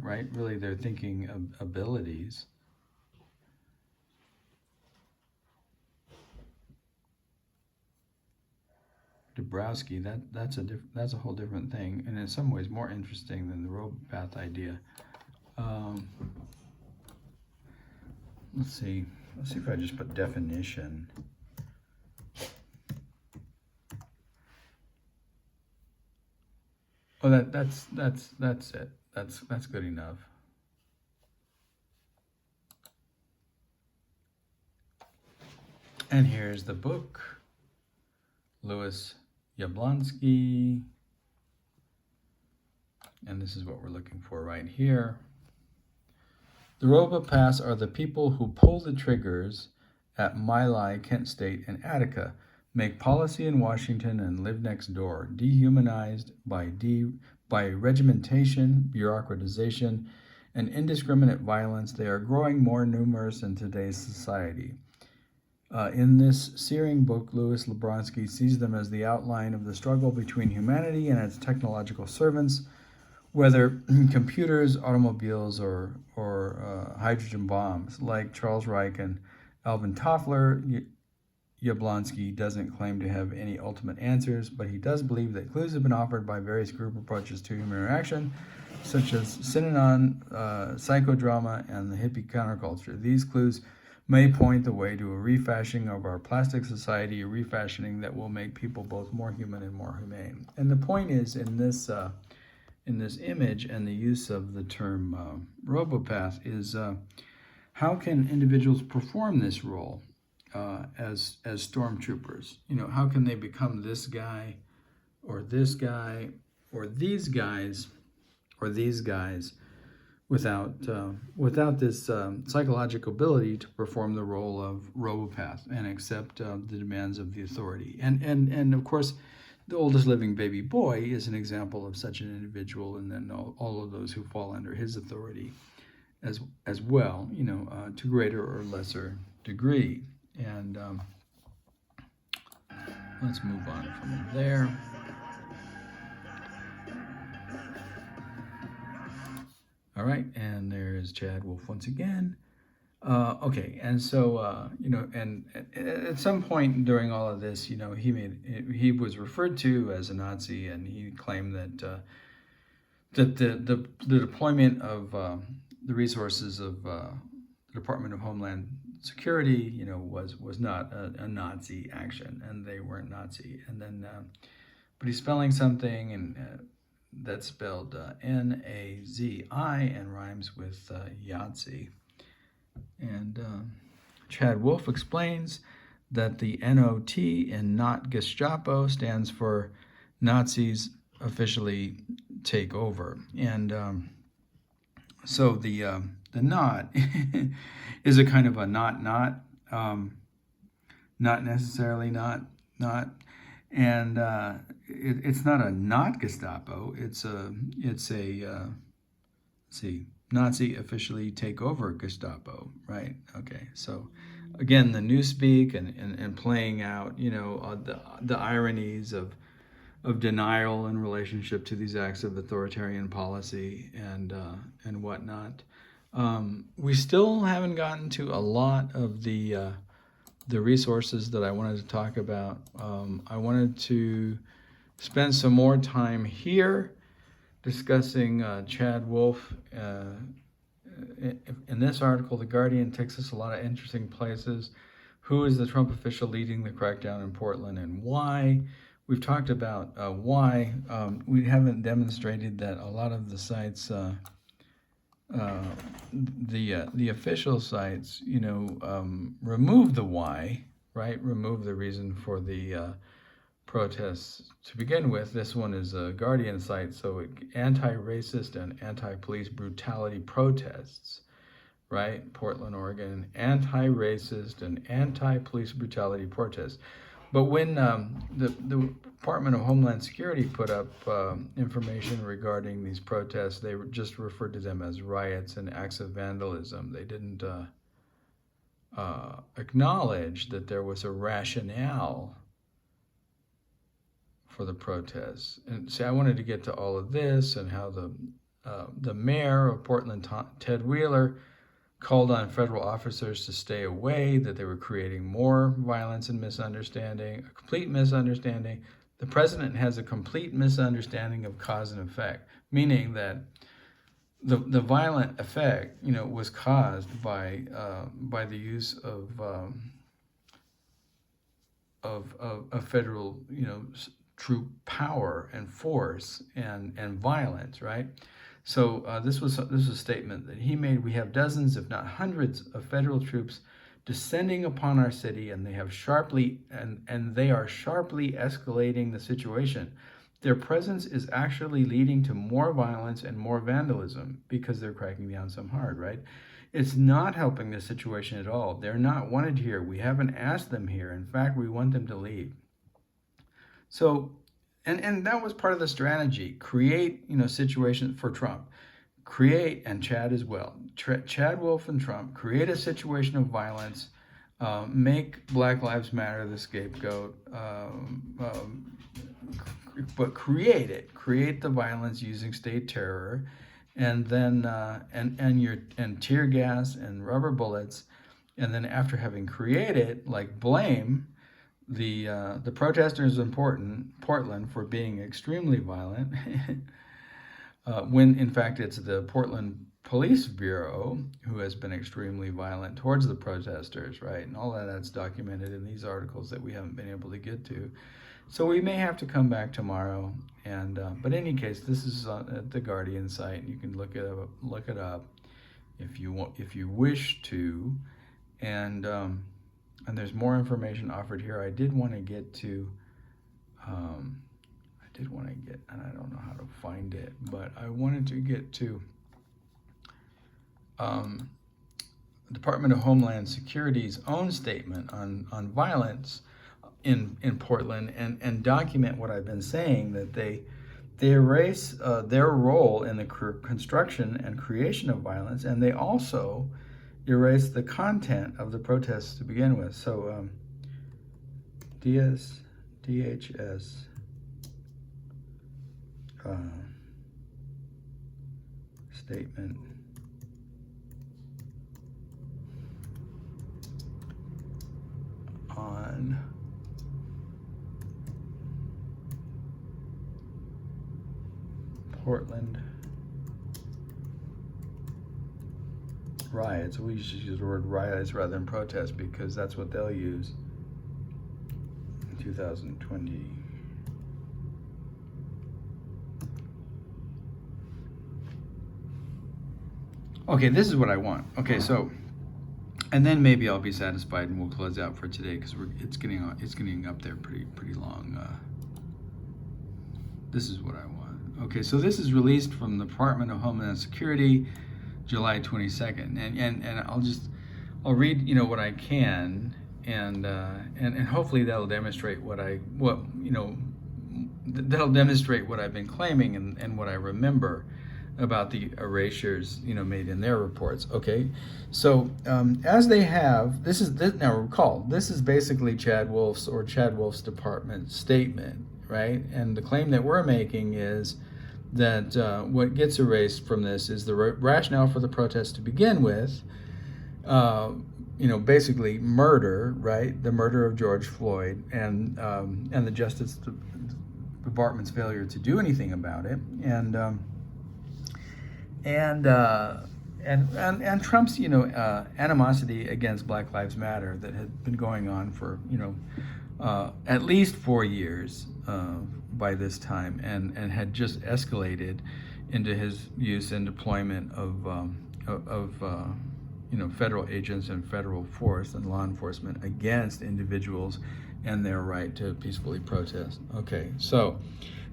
A: right, really their thinking abilities. Dabrowski, that's a whole different thing, and in some ways more interesting than the Robopath idea. let's see if I just put definition. Oh, that's it. That's good enough. And here's the book, Louis Yablonsky. And this is what we're looking for right here. The robopaths are the people who pull the triggers at My Lai, Kent State, and Attica, make policy in Washington, and live next door, dehumanized by regimentation, bureaucratization, and indiscriminate violence. They are growing more numerous in today's society. In this searing book, Louis Yablonsky sees them as the outline of the struggle between humanity and its technological servants, whether computers, automobiles, or hydrogen bombs. Like Charles Reich and Alvin Toffler, Yablonsky doesn't claim to have any ultimate answers, but he does believe that clues have been offered by various group approaches to human interaction, such as Synanon, psychodrama, and the hippie counterculture. These clues may point the way to a refashioning of our plastic society, a refashioning that will make people both more human and more humane. And the point is, in this image and the use of the term robopath is how can individuals perform this role as stormtroopers? You know, how can they become this guy or this guy or these guys or these guys without this psychological ability to perform the role of robopath and accept the demands of the authority? And of course, the oldest living baby boy is an example of such an individual, and then all of those who fall under his authority as well, you know, to greater or lesser degree. And let's move on from there. All right, and there's Chad Wolf once again. Okay, and so you know, and at some point during all of this, you know, he was referred to as a Nazi, and he claimed that the deployment of the resources of the Department of Homeland Security, you know, was not a Nazi action, and they weren't Nazi. And then, but he's spelling something, and that's spelled N-A-Z-I and rhymes with Yahtzee. And Chad Wolf explains that the NOT in Not Gestapo stands for Nazis Officially Take Over. And so the not is a kind of a not necessarily not, and it's not a not Gestapo. It's a Nazi Officially Take Over Gestapo, right? Okay, so again, the newspeak and playing out, you know, the ironies of denial in relationship to these acts of authoritarian policy and whatnot. We still haven't gotten to a lot of the resources that I wanted to talk about. I wanted to spend some more time here discussing Chad Wolf. In this article, The Guardian takes us a lot of interesting places. Who is the Trump official leading the crackdown in Portland, and why? We've talked about why. We haven't demonstrated that a lot of the sites, the official sites, you know, remove the why, right? Remove the reason for the protests to begin with. This one is a Guardian site, so anti-racist and anti-police brutality protests, right? Portland, Oregon, anti-racist and anti-police brutality protests. But when the Department of Homeland Security put up information regarding these protests, they just referred to them as riots and acts of vandalism. They didn't acknowledge that there was a rationale for the protests. And see, I wanted to get to all of this and how the mayor of Portland, Ted Wheeler, called on federal officers to stay away, that they were creating more violence and misunderstanding, a complete misunderstanding. The president has a complete misunderstanding of cause and effect, meaning that the violent effect, was caused by the use of federal, troop power and force and violence, right? So this was a statement that he made. We have dozens, if not hundreds, of federal troops descending upon our city, and they are sharply escalating the situation. Their presence is actually leading to more violence and more vandalism because they're cracking down so hard, right? It's not helping the situation at all. They're not wanted here. We haven't asked them here. In fact, we want them to leave. So, and that was part of the strategy. Create, situations for Trump. Create, and Chad as well. Chad Wolf and Trump create a situation of violence. Make Black Lives Matter the scapegoat. But create the violence using state terror, and then and tear gas and rubber bullets, and then after having created, blame the protesters in Portland for being extremely violent, when in fact it's the Portland Police Bureau who has been extremely violent towards the protesters, right? And all of that's documented in these articles that we haven't been able to get to. So we may have to come back tomorrow, and but in any case, this is at the Guardian site, and you can look it up if you wish to, and there's more information offered here. I did want to get to, and I don't know how to find it, but I wanted to get to Department of Homeland Security's own statement on violence in Portland, and document what I've been saying, that they erase their role in the construction and creation of violence, and they also erase the content of the protests to begin with. So DHS statement on Portland riots. We should use the word riots rather than protest, because that's what they'll use in 2020. Okay, this is what I want. Okay, so, and then maybe I'll be satisfied and we'll close out for today, because it's getting up there pretty long. This is what I want. Okay, so this is released from the Department of Homeland Security, July 22nd, and I'll read what I can, and hopefully that'll demonstrate that'll demonstrate what I've been claiming and what I remember about the erasures made in their reports. Okay, so as they have, now recall, this is basically Chad Wolf's department statement, right? And the claim that we're making is that what gets erased from this is the rationale for the protest to begin with, basically murder, right? The murder of George Floyd, and the Justice Department's failure to do anything about it, and Trump's animosity against Black Lives Matter that had been going on for at least 4 years by this time, and had just escalated into his use and deployment of federal agents and federal force and law enforcement against individuals and their right to peacefully protest. Okay, so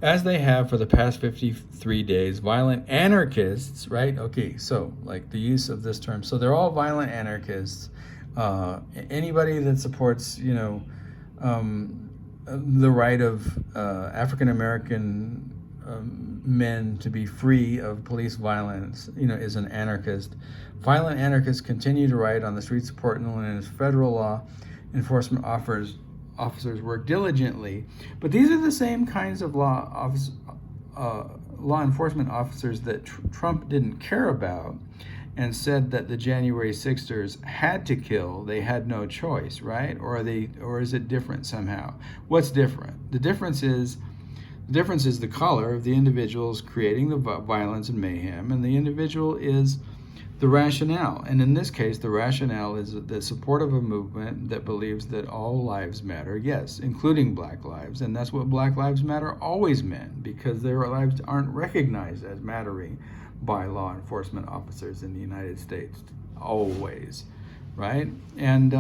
A: as they have for the past 53 days, violent anarchists, right? Okay, so the use of this term. So they're all violent anarchists. Anybody that supports, the right of African American men to be free of police violence, is an anarchist. Violent anarchists continue to riot on the streets of Portland, and as federal law enforcement officers work diligently. But these are the same kinds of law enforcement officers that Trump didn't care about, and said that the January 6ers had to kill. They had no choice, right? Or is it different somehow? What's different? The difference is The difference is the color of the individuals creating the violence and mayhem, and the individual is the rationale. And in this case, the rationale is the support of a movement that believes that all lives matter, yes, including black lives. And that's what Black Lives Matter always meant, because their lives aren't recognized as mattering by law enforcement officers in the United States, always, right? And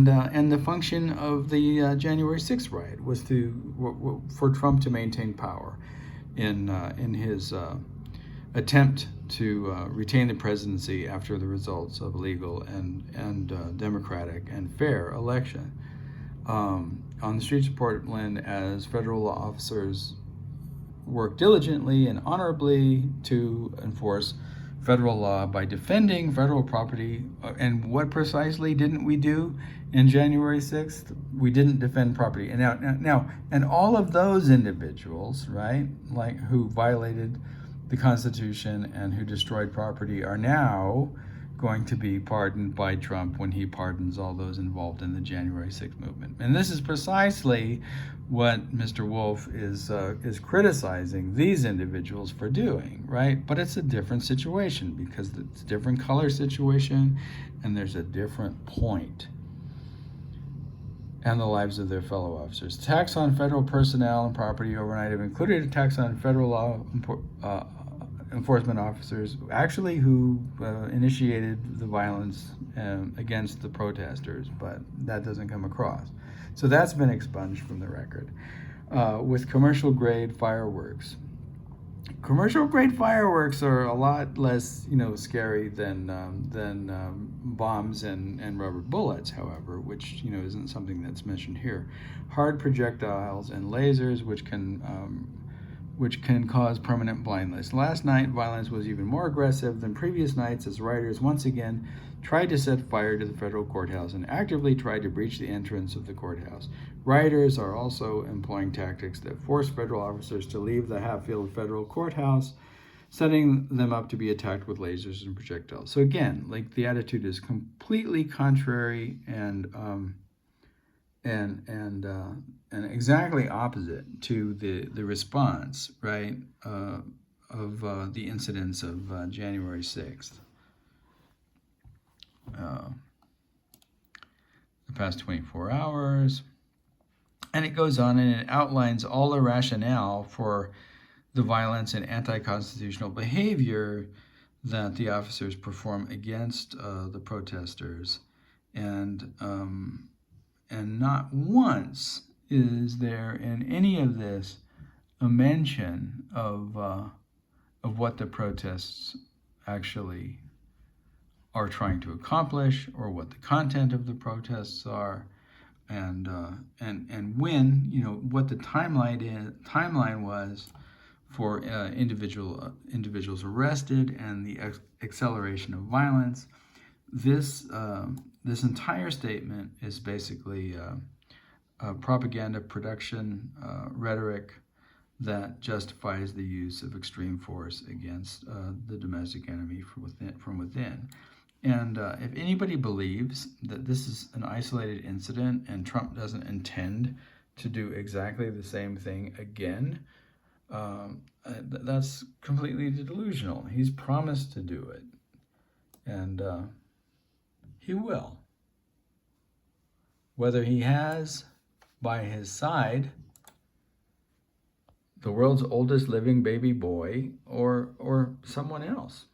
A: the function of the January 6th riot was for Trump to maintain power in his attempt to retain the presidency after the results of a legal and democratic and fair election. On the streets of Portland, as federal law officers worked diligently and honorably to enforce federal law by defending federal property. And what precisely didn't we do in January 6th? We didn't defend property. And now, and all of those individuals, right, like who violated the Constitution and who destroyed property, are now going to be pardoned by Trump when he pardons all those involved in the January 6th movement. And this is precisely what Mr. Wolf is criticizing these individuals for doing, right? But it's a different situation, because it's a different color situation and there's a different point. And the lives of their fellow officers. Attacks on federal personnel and property overnight have included attacks on federal law enforcement officers, actually, who initiated the violence against the protesters, but that doesn't come across. So that's been expunged from the record. With commercial-grade fireworks. Commercial-grade fireworks are a lot less, scary than bombs and rubber bullets, however, which isn't something that's mentioned here. Hard projectiles and lasers, which can cause permanent blindness. Last night, violence was even more aggressive than previous nights, as rioters once again tried to set fire to the federal courthouse and actively tried to breach the entrance of the courthouse. Rioters are also employing tactics that force federal officers to leave the Hatfield federal courthouse, setting them up to be attacked with lasers and projectiles. So again, like, the attitude is completely contrary and exactly opposite to the response, right, of the incidents of January 6th. The past 24 hours. And it goes on and it outlines all the rationale for the violence and anti-constitutional behavior that the officers perform against the protesters. And not once is there in any of this a mention of what the protests actually are trying to accomplish, or what the content of the protests are, and when, what the timeline was for individuals arrested, and the acceleration of violence. This entire statement is basically propaganda production rhetoric that justifies the use of extreme force against the domestic enemy from within. And if anybody believes that this is an isolated incident and Trump doesn't intend to do exactly the same thing again, that's completely delusional. He's promised to do it, and he will. Whether he has by his side the world's oldest living baby boy or someone else.